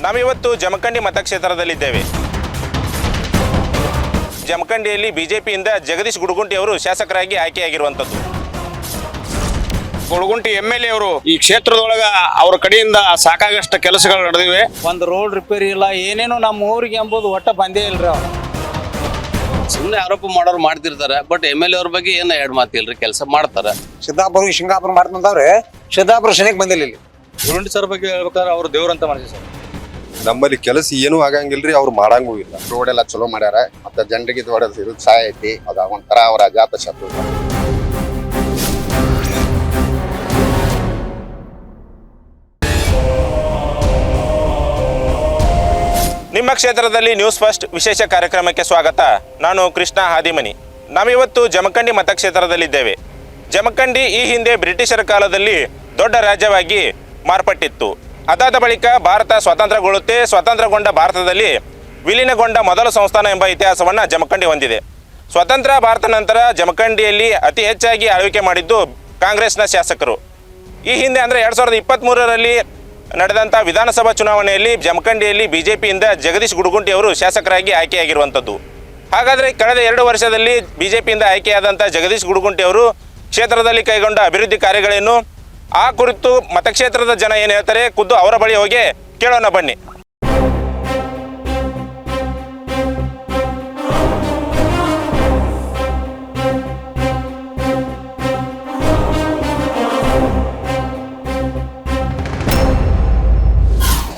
ನಾವಿವತ್ತು ಜಮಖಂಡಿ ಮತಕ್ಷೇತ್ರದಲ್ಲಿದ್ದೇವೆ. ಜಮಖಂಡಿಯಲ್ಲಿ ಬಿಜೆಪಿಯಿಂದ ಜಗದೀಶ್ ಗುಡಗುಂಟಿ ಅವರು ಶಾಸಕರಾಗಿ ಆಯ್ಕೆಯಾಗಿರುವಂಥದ್ದು. ಗುಡಗುಂಟಿ MLA ಅವರು ಈ ಕ್ಷೇತ್ರದೊಳಗ ಅವ್ರ ಕಡೆಯಿಂದ ಸಾಕಾಗಷ್ಟು ಕೆಲಸಗಳು ನಡೆದಿವೆ. ಒಂದು ರೋಡ್ ರಿಪೇರಿ ಇಲ್ಲ, ಏನೇನೋ ನಮ್ಮ ಊರಿಗೆ ಎಂಬುದು ಒಟ್ಟ ಬಂದೇ ಇಲ್ರಿ. ಅವ್ರು ಸುಮ್ಮನೆ ಆರೋಪ ಮಾಡೋರು ಮಾಡ್ತಿರ್ತಾರೆ, ಬಟ್ MLA ಅವ್ರ ಬಗ್ಗೆ ಏನು ಎರಡು ಮಾತಿಲ್ರಿ, ಕೆಲಸ ಮಾಡ್ತಾರೆ. ಸಿದ್ದಾಪುರ ಶಿಂಗಾಪುರ ಮಾಡ್ತಂತವ್ರೆ, ಸಿದ್ದಾಪುರ ಶನಿಗೆ ಬಂದಿಲ್ಲ ಇಲ್ಲಿ. ಗುಡಗುಂಟಿ ಸರ್ ಬಗ್ಗೆ ಹೇಳ್ಬೇಕಾದ್ರೆ ಅವ್ರು ದೇವ್ರಂತ ಮಾಡ್ತೀವಿ ಸರ್. ನಮ್ಮಲ್ಲಿ ಕೆಲಸ ಏನೂ ಆಗಂಗಿಲ್ರಿ, ಅವ್ರು ಮಾಡಂಗೂ ಇಲ್ಲ. ರೋಡ್ ಎಲ್ಲ ಚಲೋ ಮಾಡ್ಯಾರ, ಮತ್ತೆ ಜನರಿಗೆ ಹೊಡೆದು ಸಹಾಯ ಐತಿ. ಅದ ಒಂಥರ ಅವರ ಅಜಾತ ಶತ್ರು. ನಿಮ್ಮ ಕ್ಷೇತ್ರದಲ್ಲಿ ನ್ಯೂಸ್ ಫಸ್ಟ್ ವಿಶೇಷ ಕಾರ್ಯಕ್ರಮಕ್ಕೆ ಸ್ವಾಗತ. ನಾನು ಕೃಷ್ಣ ಹಾದಿಮನಿ. ನಾವಿವತ್ತು ಜಮಖಂಡಿ ಮತಕ್ಷೇತ್ರದಲ್ಲಿದ್ದೇವೆ. ಜಮಖಂಡಿ ಈ ಹಿಂದೆ ಬ್ರಿಟಿಷರ ಕಾಲದಲ್ಲಿ ದೊಡ್ಡ ರಾಜ್ಯವಾಗಿ ಮಾರ್ಪಟ್ಟಿತ್ತು. ಅದಾದ ಬಳಿಕ ಭಾರತ ಸ್ವಾತಂತ್ರ್ಯಗೊಳ್ಳುತ್ತೆ. ಸ್ವಾತಂತ್ರ್ಯಗೊಂಡ ಭಾರತದಲ್ಲಿ ವಿಲೀನಗೊಂಡ ಮೊದಲ ಸಂಸ್ಥಾನ ಎಂಬ ಇತಿಹಾಸವನ್ನು ಜಮಖಂಡಿ ಹೊಂದಿದೆ. ಸ್ವತಂತ್ರ ಭಾರತ ನಂತರ ಜಮಖಂಡಿಯಲ್ಲಿ ಅತಿ ಹೆಚ್ಚಾಗಿ ಆಳ್ವಿಕೆ ಮಾಡಿದ್ದು ಕಾಂಗ್ರೆಸ್ನ ಶಾಸಕರು. ಈ ಹಿಂದೆ ಅಂದರೆ 2023ರಲ್ಲಿ ನಡೆದಂಥ ವಿಧಾನಸಭಾ ಚುನಾವಣೆಯಲ್ಲಿ ಜಮಖಂಡಿಯಲ್ಲಿ ಬಿಜೆಪಿಯಿಂದ ಜಗದೀಶ್ ಗುಡಗುಂಟಿ ಅವರು ಶಾಸಕರಾಗಿ ಆಯ್ಕೆಯಾಗಿರುವಂಥದ್ದು. ಹಾಗಾದರೆ ಕಳೆದ 2 ವರ್ಷದಲ್ಲಿ ಬಿಜೆಪಿಯಿಂದ ಆಯ್ಕೆಯಾದಂಥ ಜಗದೀಶ್ ಗುಡಗುಂಟಿ ಅವರು ಕ್ಷೇತ್ರದಲ್ಲಿ ಕೈಗೊಂಡ ಅಭಿವೃದ್ಧಿ ಕಾರ್ಯಗಳೇನು, ಆ ಕುರಿತು ಮತಕ್ಷೇತ್ರದ ಜನ ಏನು ಹೇಳ್ತಾರೆ, ಖುದ್ದು ಅವರ ಬಳಿ ಹೋಗಿ ಕೇಳೋಣ ಬನ್ನಿ.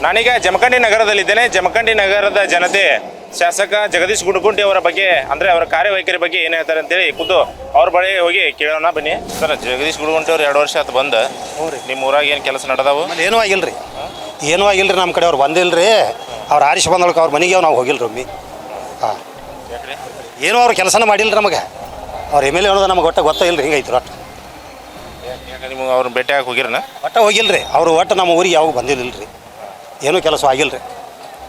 ನಾನೀಗ ಜಮಖಂಡಿ ನಗರದಲ್ಲಿದ್ದೇನೆ. ಜಮಖಂಡಿ ನಗರದ ಜನತೆ ಶಾಸಕ ಜಗದೀಶ್ ಗುಡಗುಂಟಿ ಅವರ ಬಗ್ಗೆ, ಅಂದರೆ ಅವರ ಕಾರ್ಯವೈಖರಿ ಬಗ್ಗೆ ಏನು ಹೇಳ್ತಾರೆ ಅಂತೇಳಿ ಖುದ್ದು ಅವ್ರ ಬಳಿ ಹೋಗಿ ಕೇಳೋಣ ಬನ್ನಿ. ಸರ್, ಜಗದೀಶ್ ಗುಡಗುಂಟಿ ಅವ್ರು 2 ವರ್ಷ ಆಯ್ತು ಬಂದ. ನಿಮ್ಮ ಊರಾಗ ಏನು ಕೆಲಸ ನಡೆದಾವು? ಏನೂ ಆಗಿಲ್ರಿ, ಏನೂ ಆಗಿಲ್ರಿ. ನಮ್ಮ ಕಡೆ ಅವ್ರು ಬಂದಿಲ್ರಿ. ಅವ್ರು ಆರಿಸಿ ಬಂದೊಳಗೆ ಅವ್ರ ಮನೆಗೆ ನಾವು ಹೋಗಿಲ್ರಿ ಒಮ್ಮೆ. ಹಾಂ, ಏನೂ ಅವ್ರು ಕೆಲಸನ ಮಾಡಿಲ್ರಿ ನಮಗೆ. ಅವ್ರು MLA ಅನ್ನೋದು ನಮಗೆ ಒಟ್ಟು ಗೊತ್ತಾಗಿಲ್ರಿ. ಹಿಂಗೈತಿ ಒಟ್ಟು ನಿಮ್ಗೆ ಅವ್ರನ್ನ ಭೇಟಿಯಾಗಿ ಹೋಗಿರನ? ಒಟ್ಟು ಹೋಗಿಲ್ರಿ. ಅವರು ಒಟ್ಟು ನಮ್ಮ ಊರಿಗೆ ಯಾವಾಗ ಬಂದಿಲ್ಲರಿ. ಏನೂ ಕೆಲಸ ಆಗಿಲ್ರಿ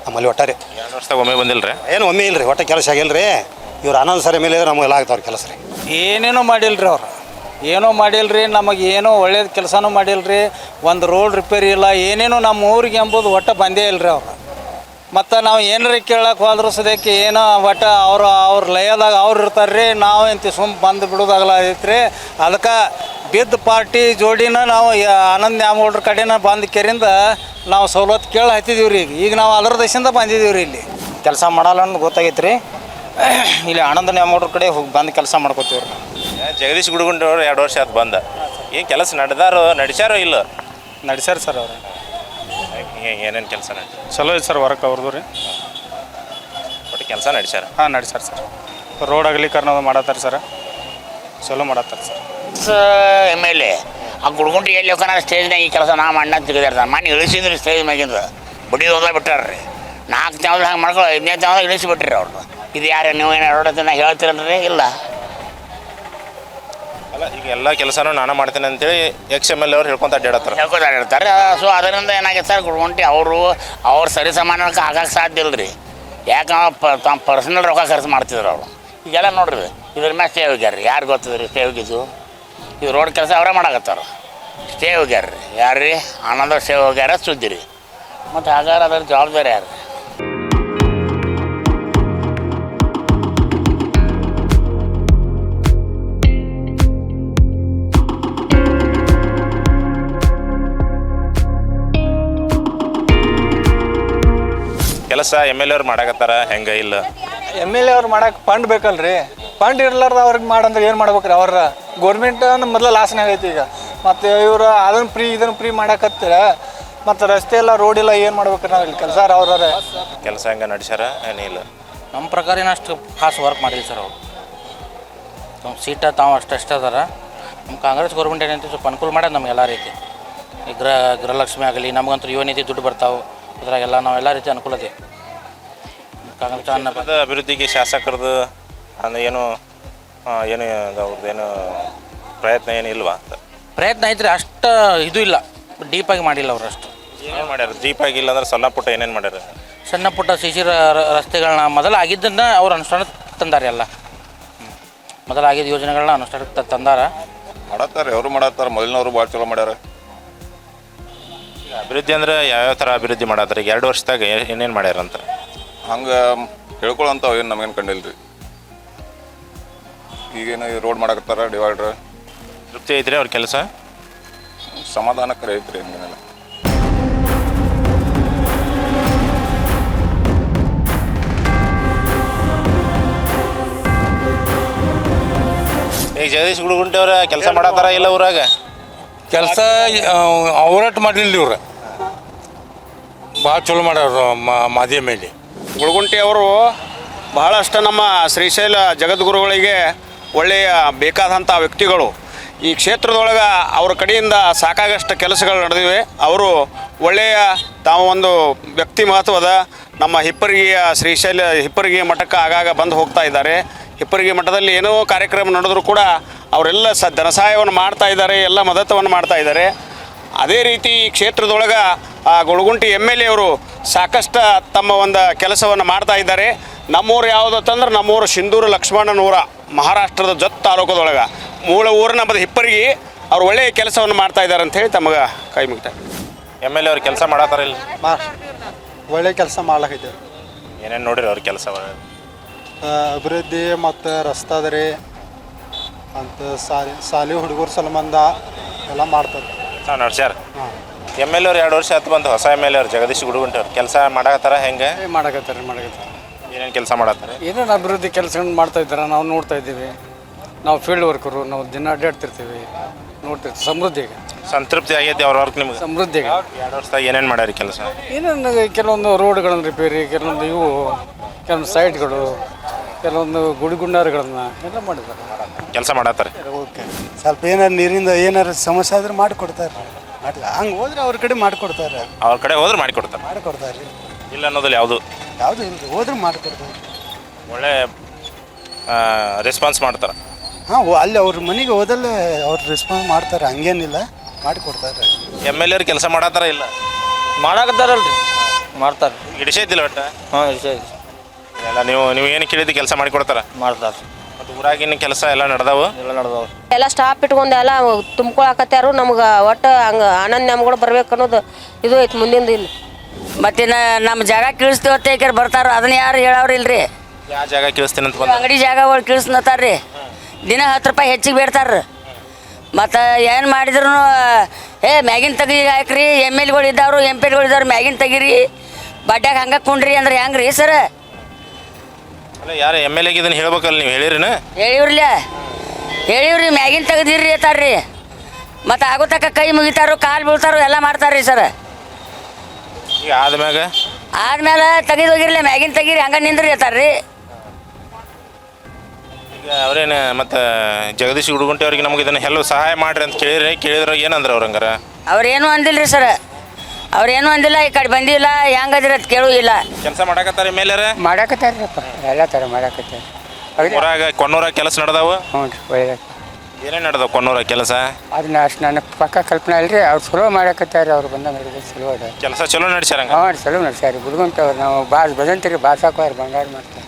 ನಮ್ಮಲ್ಲಿ ಒಟ್ಟಾರೆ. 2 ವರ್ಷದಾಗ ಒಮ್ಮೆ ಬಂದಿಲ್ಲ ರೀ? ಏನು ಒಮ್ಮೆ ಇಲ್ರಿ, ಒಟ್ಟು ಕೆಲಸ ಆಗಿಲ್ರಿ. ಇವ್ರು ಆನಂದ್ ಸರ್ MLA ನಮಗೆಲ್ಲ ಆಗ್ತಾವ್ರಿ ಕೆಲಸ ರೀ. ಏನೇನೋ ಮಾಡಿಲ್ರಿ. ಅವ್ರು ಏನೋ ಮಾಡಿಲ್ರಿ, ನಮಗೆ ಏನೋ ಒಳ್ಳೇದು ಕೆಲಸನೂ ಮಾಡಿಲ್ರಿ. ಒಂದು ರೋಡ್ ರಿಪೇರಿ ಇಲ್ಲ, ಏನೇನೋ ನಮ್ಮ ಊರಿಗೆ ಎಂಬುದು ಒಟ್ಟ ಬಂದೇ ಇಲ್ರಿ. ಅವ್ರು ಮತ್ತು ನಾವು ಏನಾರ ಕೇಳಕ್ಕೆ ಹೋದ್ರೂ ಸದ್ಯಕ್ಕೆ ಏನೋ ಒಟ್ಟು ಅವ್ರ ಲಯದಾಗ ಅವ್ರು ಇರ್ತಾರೆ ರೀ. ನಾವು ಎಂತ ಸುಮ್ಮ ಬಂದು ಬಿಡೋದಾಗಲ್ಲ ಐತ್ರಿ. ಅದಕ್ಕೆ ಬಿದ್ದ ಪಾರ್ಟಿ ಜೋಡಿನ ನಾವು ಆನಂದ್ ನ್ಯಾಮಗೌಡ್ರ ಕಡೆನ ಬಂದು ಕೆರಿಂದ ನಾವು ಸವಲತ್ತು ಕೇಳಿ ಹತ್ತಿದೀವಿ ರೀ. ಈಗ ನಾವು ಅದರ ದೇಶದಿಂದ ಬಂದಿದ್ದೀವಿ ರೀ. ಇಲ್ಲಿ ಕೆಲಸ ಮಾಡಲ್ಲ ಅನ್ನೋದು ಗೊತ್ತಾಗೈತೆ ರೀ. ಇಲ್ಲಿ ಆನಂದ್ ನ್ಯಾಮಗೌಡ್ರ ಕಡೆ ಹೋಗಿ ಬಂದು ಕೆಲಸ ಮಾಡ್ಕೋತೀವಿ ರೀ. ಜಗದೀಶ್ ಗುಡಗುಂಟಿ ಅವರು 2 ವರ್ಷ ಆಯ್ತು ಬಂದ. ಏನು ಕೆಲಸ ನಡಿಸ್ಯಾರೋ ಇಲ್ಲ? ನಡ್ಸ್ಯಾರ ಸರ್ ಅವರು. ಏನೇನು ಕೆಲಸ ಚಲೋ ಐತೆ ಸರ್ ವರ್ಕ್ ಅವ್ರದ್ದು ರೀ. ಒಟ್ಟು ಕೆಲಸ ನಡಿಸ್ಯಾರ? ಹಾಂ, ನಡ್ಸ್ಯಾರ ಸರ್. ರೋಡ್ ಅಗಲೀಕರಣ ಮಾಡತ್ತಾರೆ ಸರ್, ಚಲೋ ಮಾಡತ್ತಾರೆ ಸರ್. MLA ಆ ಗುಡ್ಗುಂಟಿ ಎಲ್ಲಿ ಹೋಗೋಣ ಸ್ಟೇಜ್ನಾಗ ಈ ಕೆಲಸ ನಾ ಮಾಡಿ ತೆಗೆದಿರ್ತಾನೆ. ಮನೆ ಇಳಿಸಿದ್ರಿ ಸ್ಟೇಜ್ ಮ್ಯಾಗಿಂದ ಬಡಿ ಹೋದ ಬಿಟ್ಟಾರ್ರಿ. 4 ತ್ಯಾವ್ದು ಹಂಗೆ ಮಾಡ್ಕೊಳ್ಳೋ 5ನೇ ತ್ಯಾವ್ದು ಇಳಿಸಿಬಿಟ್ರಿ ಅವ್ರದ್ದು. ಇದು ಯಾರು ನೀವು ಏನು ನೋಡತ್ತೆ ನಾ ಹೇಳ್ತೀರಲ್ರಿ? ಇಲ್ಲ ಅಲ್ಲ, ಈಗ ಎಲ್ಲ ಕೆಲಸನೂ ನಾನು ಮಾಡ್ತೇನೆ ಅಂತೇಳಿ MLA ಅವ್ರು ಹೇಳ್ಕೊಂತ ಹೇಳ್ತಾರೆ. ಸೊ ಅದರಿಂದ ಏನಾಗೈತೆ ಸರ್, ಗುಡ್ಗುಂಟಿ ಅವ್ರು ಸರಿ ಸಮಾನಕ್ಕೆ ಆಗಕ್ಕೆ ಸಾಧ್ಯ ಇಲ್ಲ ರೀ. ಯಾಕಂದ್ರೆ ತಮ್ಮ ಪರ್ಸನಲ್ ರೊಕ್ಕ ಖರ್ಚು ಮಾಡ್ತಿದ್ರು ಅವರು. ಈಗೆಲ್ಲ ನೋಡ್ರಿ ಇದ್ರ ಮ್ಯಾಗ ಸ್ಟೇ ಹೋಗ್ಯಾರ ರೀ. ಯಾರು ಗೊತ್ತದ ರೀ ಸ್ಟೇ ಹೋಗಿದ್ದು? ಇದು ರೋಡ್ ಕೆಲಸ ಅವರೇ ಮಾಡಕತ್ತಾರ. ಸ್ಟೇ ಹೋಗ್ಯಾರ ರೀ. ಯಾರು ರೀ? ಆನಂದ ಸ್ಟೇ ಹೋಗ್ಯಾರ ಸುದ್ದಿ ರೀ. ಮತ್ತು ಹಾಗಾದ್ರೆ ಅದ್ರ ಜವಾಬ್ದಾರಿ ಯಾರು? ಕೆಲಸ MLA ಅವ್ರು ಮಾಡಕತ್ತಾರ ಹೆಂಗೆ ಇಲ್ಲ? MLA ಅವ್ರು ಮಾಡಕ್ಕೆ ಫಂಡ್ ಬೇಕಲ್ರಿ. ಫಂಡ್ ಇರ್ಲಾರ್ದ ಅವ್ರಿಗೆ ಮಾಡಂದ್ರೆ ಏನು ಮಾಡ್ಬೇಕ್ರಿ? ಅವ್ರ ಗೋರ್ಮೆಂಟ್ ಮೊದಲು ಲಾಸ್ನಾಗ ಐತಿ. ಈಗ ಮತ್ತು ಇವರು ಅದನ್ನು ಫ್ರೀ ಇದನ್ನು ಫ್ರೀ ಮಾಡಕತ್ತೀರ. ಮತ್ತು ರಸ್ತೆ ಇಲ್ಲ, ರೋಡ್ ಇಲ್ಲ, ಏನು ಮಾಡ್ಬೇಕ್ರಿ ನಾವು ಇಲ್ಲಿ? ಕೆಲಸ ಅವ್ರವ್ರೆ ಕೆಲಸ ಹೆಂಗೆ ನಡ್ಸ್ಯಾರ ಏನಿಲ್ಲ? ನಮ್ಮ ಪ್ರಕಾರ ಏನಷ್ಟು ಖಾಸ್ ವರ್ಕ್ ಮಾಡಿಲ್ಲ ಸರ್. ಅವರು ನಮ್ಮ ಸೀಟ ತಾವು ಅಷ್ಟು ಅದಾರ. ನಮ್ಮ ಕಾಂಗ್ರೆಸ್ ಗೌರ್ಮೆಂಟ್ ಏನಂತ ಸ್ವಲ್ಪ ಅನುಕೂಲ ಮಾಡ್ಯಾರ ನಮ್ಗೆ ಎಲ್ಲ ರೀತಿ. ಈ ಗೃಹಲಕ್ಷ್ಮಿ ಆಗಲಿ, ನಮಗಂತೂ ಯುವ ನಿಧಿ ದುಡ್ಡು ಬರ್ತಾವೆ. ಅದ್ರಾಗೆಲ್ಲ ನಾವು ಎಲ್ಲ ರೀತಿ ಅನುಕೂಲತೆ. ಕಾಂಗ್ರೆಸ್ ಅಭಿವೃದ್ಧಿಗೆ ಶಾಸಕರದು ಏನು ಅವ್ರದ್ದೇನು ಪ್ರಯತ್ನ ಏನು ಇಲ್ವಾ? ಪ್ರಯತ್ನ ಐತ್ರಿ, ಅಷ್ಟು ಇದು ಇಲ್ಲ, ಡೀಪಾಗಿ ಮಾಡಿಲ್ಲ ಅವರು. ಅಷ್ಟು ಏನು ಮಾಡ್ಯಾರ? ಡೀಪಾಗಿ ಇಲ್ಲ ಅಂದ್ರೆ ಸಣ್ಣ ಪುಟ್ಟ ಏನೇನು ಮಾಡ್ಯಾರ? ಸಣ್ಣ ಪುಟ್ಟ CC ರಸ್ತೆಗಳನ್ನ ಮೊದಲು ಆಗಿದ್ದನ್ನು ಅವ್ರು ಅನುಷ್ಠಾನ ತಂದಾರೆ. ಎಲ್ಲ ಮೊದಲಾಗಿದ್ದ ಯೋಜನೆಗಳನ್ನ ಅನುಷ್ಠಾನಕ್ಕೆ ತಂದಾರ. ಮಾಡತ್ತಾರೆ, ಅವರು ಮಾಡತ್ತಾರೆ. ಮೊದಲಿನವರು ಭಾಳ ಚಲೋ ಮಾಡ್ಯಾರ. ಅಭಿವೃದ್ಧಿ ಅಂದ್ರೆ ಯಾವ್ಯಾವ ಥರ ಅಭಿವೃದ್ಧಿ ಮಾಡತ್ತಾರೆ ಈಗ 2 ವರ್ಷದಾಗ ಏನೇನು ಮಾಡ್ಯಾರಂತ? ಹಂಗೆ ಹೇಳ್ಕೊಳ್ಳೋಂಥವು ಏನು ನಮಗೇನು ಕಂಡಿಲ್ಲ ರೀ. ಈಗೇನು ರೋಡ್ ಮಾಡಕತ್ತಾರ, ಡಿವೈಡ್ರ್. ತೃಪ್ತಿ ಐತ್ರಿ ಅವ್ರ ಕೆಲಸ? ಸಮಾಧಾನಕರ ಐತ್ರಿ ಹಂಗೇನೆಲ್ಲ. ಈಗ ಜಗದೀಶ್ ಗುಡುಗುಂಟಿ ಅವ್ರ ಕೆಲಸ ಮಾಡತ್ತಾರ ಇಲ್ಲ ಊರಾಗ? ಕೆಲಸ ಅವರಟ್ಟು ಮಾಡಲಿಲ್ಲ ಇವ್ರು, ಭಾಳ ಚಲೋ ಮಾಡ್ಯಾರ ಮಾದಿಯ ಮೇಲೆ. ಗುಳಗುಂಟಿ ಅವರು ಬಹಳಷ್ಟು ನಮ್ಮ ಶ್ರೀಶೈಲ ಜಗದ್ಗುರುಗಳಿಗೆ ಒಳ್ಳೆಯ ಬೇಕಾದಂಥ ವ್ಯಕ್ತಿಗಳು. ಈ ಕ್ಷೇತ್ರದೊಳಗೆ ಅವ್ರ ಕಡೆಯಿಂದ ಸಾಕಾಗಷ್ಟು ಕೆಲಸಗಳು ನಡೆದಿವೆ. ಅವರು ಒಳ್ಳೆಯ ತಾವು ಒಂದು ವ್ಯಕ್ತಿ ಮಹತ್ವದ ನಮ್ಮ ಹಿಪ್ಪರಿಗೆಯ ಶ್ರೀಶೈಲ ಹಿಪ್ಪರಿಗೆಯ ಮಠಕ್ಕೆ ಆಗಾಗ ಬಂದು ಹೋಗ್ತಾ ಇದ್ದಾರೆ. ಹಿಪ್ಪರಿಗೆ ಮಠದಲ್ಲಿ ಏನೋ ಕಾರ್ಯಕ್ರಮ ನಡೆದರೂ ಕೂಡ ಅವರೆಲ್ಲ ಧನ ಸಹಾಯವನ್ನು ಮಾಡ್ತಾ ಇದ್ದಾರೆ, ಎಲ್ಲ ಮದತವನ್ನು ಮಾಡ್ತಾ ಇದ್ದಾರೆ. ಅದೇ ರೀತಿ ಈ ಕ್ಷೇತ್ರದೊಳಗೆ ಗುಳಗುಂಟಿ MLA ಅವರು ಸಾಕಷ್ಟು ತಮ್ಮ ಒಂದು ಕೆಲಸವನ್ನು ಮಾಡ್ತಾ ಇದ್ದಾರೆ. ನಮ್ಮೂರು ಯಾವುದು ಅಂತಂದ್ರೆ ನಮ್ಮೂರು ಸಿಂಧೂರು ಲಕ್ಷ್ಮಣನೂರ, ಮಹಾರಾಷ್ಟ್ರದ ಜೊತೆ ತಾಲೂಕದೊಳಗೆ ಮೂಲ ಊರು ನಮ್ಮದು ಹಿಪ್ಪರಿಗಿ. ಅವ್ರು ಒಳ್ಳೆಯ ಕೆಲಸವನ್ನು ಮಾಡ್ತಾ ಇದ್ದಾರೆ ಅಂಥೇಳಿ ತಮಗೆ ಕೈ ಮುಗಿತಾರೆ. MLA ಅವ್ರ ಕೆಲಸ ಮಾಡತ್ತಾರ ಇಲ್ಲ? ಒಳ್ಳೆ ಕೆಲಸ ಮಾಡ್ಲಾಕೈತೆ. ಏನೇನು ನೋಡಿರಿ ಅವ್ರ ಕೆಲಸ? ಅಭಿವೃದ್ಧಿ ಮತ್ತು ರಸ್ತಾದ ರೀ ಅಂತ ಸಾಲಿ ಹುಡುಗರ ಸಂಬಂಧ ಎಲ್ಲ ಮಾಡ್ತಾರೆ. ನಡ್ಸ್ಯಾರ. MLA ಅವ್ರು 2 ವರ್ಷ ಆಯ್ತು ಬಂದು ಹೊಸ MLA ಅವ್ರು ಜಗದೀಶ್ ಗುಡುಗುಂಟಿ ಅವ್ರು ಕೆಲಸ ಮಾಡಕತ್ತಾರ ಹೆಂಗೆ? ಮಾಡಕತ್ತಾರೆ. ಏನೇನು ಕೆಲಸ ಮಾಡತ್ತಾರೆ? ಏನೇನು ಅಭಿವೃದ್ಧಿ ಕೆಲಸಗಳನ್ನು ಮಾಡ್ತಾ ಇದ್ದಾರೆ, ನಾವು ನೋಡ್ತಾ ಇದ್ದೀವಿ. ನಾವು ಫೀಲ್ಡ್ ವರ್ಕರು, ನಾವು ದಿನ ಅಡ್ಡಾಡ್ತಿರ್ತೀವಿ, ನೋಡ್ತಿರ್ತೀವಿ. ಸಮೃದ್ಧಿಗೆ ಸಂತೃಪ್ತಿ ಆಗೈತಿ ಅವ್ರ ವರ್ಕ್ ನಿಮ್ಗೆ? ಸಮೃದ್ಧಿಗೆ 2 ವರ್ಷದಾಗ ಏನೇನು ಮಾಡ್ಯಾರಿ ಕೆಲಸ? ಏನೇನು ಕೆಲವೊಂದು ರೋಡ್ಗಳನ್ನು ರಿಪೇರಿ, ಕೆಲವೊಂದು ಕೆಲವೊಂದು ಸೈಟ್ಗಳು, ಕೆಲವೊಂದು ಗುಡಿಗುಂಡಾರಗಳನ್ನ ಎಲ್ಲ ಮಾಡಿದ್ದಾರೆ. ಕೆಲಸ ಮಾಡತ್ತಾರೆ. ಓಕೆ, ಸ್ವಲ್ಪ ಏನಾರು ನೀರಿಂದ ಏನಾರು ಸಮಸ್ಯೆ ಆದ್ರೆ ಮಾಡಿಕೊಡ್ತಾರೆ. ಹಂಗೆ ಹೋದ್ರೆ ಅವ್ರ ಕಡೆ ಮಾಡಿಕೊಡ್ತಾರೆ. ಅವ್ರ ಕಡೆ ಹೋದ್ರೆ ಮಾಡಿಕೊಡ್ತಾರೆ. ಮಾಡಿಕೊಡ್ತಾರೆ ಇಲ್ಲ ಅನ್ನೋದಿಲ್ಲ ಯಾವುದು? ಯಾವುದು ಇಲ್ಲ ರೀ, ಹೋದ್ರೆ ಮಾಡಿಕೊಡ್ತಾರೆ. ಒಳ್ಳೆ ರೆಸ್ಪಾನ್ಸ್ ಮಾಡ್ತಾರೆ. ಹಾಂ, ಅಲ್ಲಿ ಅವ್ರ ಮನೆಗೆ ಹೋದಲ್ಲೇ ಅವ್ರು ರೆಸ್ಪಾನ್ಸ್ ಮಾಡ್ತಾರೆ, ಹಂಗೇನಿಲ್ಲ, ಮಾಡಿಕೊಡ್ತಾರೆ. MLA ಅವ್ರು ಕೆಲಸ ಮಾಡತ್ತಾರ ಇಲ್ಲ? ಮಾಡಕತ್ತಾರಲ್ರಿ, ಮಾಡ್ತಾರೆ. ಹಿಡಿಸೈತಿಲ್ಲ ಒಟ್ಟು? ಹಾಂ, ವಿಷಯ ಎಲ್ಲ ನೀವು ಏನು ಕೇಳಿದ್ದು ಕೆಲಸ ಮಾಡಿಕೊಡ್ತಾರ? ಮಾಡ್ತಾರೆ. ಮತ್ತು ಊರಾಗಿನ ಕೆಲಸ ಎಲ್ಲ ನಡೆದವು? ಎಲ್ಲ ಸ್ಟಾಪ್ ಇಟ್ಕೊಂಡು ಎಲ್ಲ ತುಂಬ್ಕೊಳಕತ್ಯಾರು. ನಮ್ಗೆ ಒಟ್ಟು ಹಂಗೆ ಆನಂದ ನಮ್ಗಳು ಬರ್ಬೇಕು ಅನ್ನೋದು ಇದು ಐತೆ ಮುಂದಿಂದ. ಇಲ್ಲಿ ಮತ್ತೆ ನಮ್ಮ ಜಾಗ ಕೀಳಿಸ್ತೀವತ್ತೆ ಈಕರ್ ಬರ್ತಾರ, ಅದನ್ನ ಯಾರು ಹೇಳವ್ರು ಇಲ್ರಿ. ಯಾವ ಜಾಗ ಕೇಳಿಸ್ತೀನಿ ಅಂತ ಬಂದ? ಅಂಗಡಿ ಜಾಗಗಳು ಕೀಳಿಸ್ನತ್ತಾರ್ರಿ. ದಿನ 10 ರೂಪಾಯಿ ಹೆಚ್ಚಿಗೆ ಬೇಡ್ತಾರ್ರಿ. ಮತ್ತು ಏನು ಮಾಡಿದ್ರು ಮ್ಯಾಗಿನ ತೆಗಿ ಹಾಕ್ರಿ. MLAಗಳು ಇದ್ದವ್ರು, MPಗಳು ಇದ್ದವ್ರು ಮ್ಯಾಗಿನ ತೆಗೀರಿ, ಬಡ್ಡ್ಯಾಗ ಹಂಗೆ ಕುಂಡ್ರಿ ಅಂದ್ರೆ ಹೆಂಗೆ ರೀ ಸರ್? ಅಲ್ಲ, ಯಾರು MLAಗೆ ಇದನ್ನು ಹೇಳ್ಬೇಕಲ್ಲ, ನೀವು ಹೇಳಿರಿನ? ಹೇಳಿವ್ರಿ ಮ್ಯಾಗಿನ ತೆಗ್ದಿರಿ ಅಂತಾರ್ರಿ. ಮತ್ತು ಆಗೋ ತಕ್ಕ ಕೈ ಮುಗಿತಾರೋ, ಕಾಲು ಬೀಳ್ತಾರೋ ಎಲ್ಲ ಮಾಡ್ತಾರ್ರಿ ಸರ್. ಈಗ ಆದ್ಮೇಲೆ ತೆಗೆದು ಹೋಗಿರ್ಲಿ, ಮ್ಯಾಗಿನ ತೆಗೀರಿ ಹಂಗೆ ನಿಂದ್ರಿ ಅಂತಾರ್ರಿ. ಈಗ ಅವ್ರೇನು ಮತ್ತು ಜಗದೀಶ್ ಗುಡುಗುಂಟಿ ಅವ್ರಿಗೆ ನಮಗೆ ಇದನ್ನು ಹೆಲ್ಪ್ ಸಹಾಯ ಮಾಡ್ರಿ ಅಂತ ಕೇಳಿದ್ರೆ ಏನಂದ್ರೆ ಅವ್ರು ಹಂಗಾರ? ಅವ್ರೇನು ಅಂದಿಲ್ರಿ ಸರ್, ಅವ್ರೇನು ಅಂದಿಲ್ಲ. ಈ ಕಡೆ ಬಂದಿಲ್ಲ, ಹೆಂಗದಿರ ಅಂತ ಕೇಳೂ ಇಲ್ಲ. ಕೆಲಸ ಮಾಡಕತ್ತಾರೆ ಮೇಲೆ? ಮಾಡಕತ್ತಾರಪ್ಪ, ಎಲ್ಲ ಥರ ಮಾಡಕತ್ತಾರೆ. ಊರಾಗ ಕೊನ್ನೂರಾಗ ಕೆಲಸ ನಡೆದವು? ಹ್ಞೂ ರೀ, ಒಳ್ಳೆ ಏನೇನು ನಡೆದವು ಕೊನ್ನೂರಾಗ ಕೆಲಸ? ಅದನ್ನ ಅಷ್ಟು ನನಗೆ ಪಕ್ಕ ಕಲ್ಪನೆ ಅಲ್ರಿ. ಅವ್ರು ಚಲೋ ಮಾಡಕತ್ತಾರೆ, ಅವ್ರು ಬಂದಂಗೆ ನಡೆದ ಚಲೋ ಅದ ಕೆಲಸ. ಚಲೋ ನಡೆಸ್ಯಾರ? ಹಾಂ, ಚಲೋ ನಡೆಸ್ಯಾರ. ಗುಡ್ಗೊಂತವ್ರು ನಾವು ಭಜಂತೀರಿ, ಬಾಸಾಕೋರು ಬಂಗಾರ ಮಾಡ್ತಾರೆ.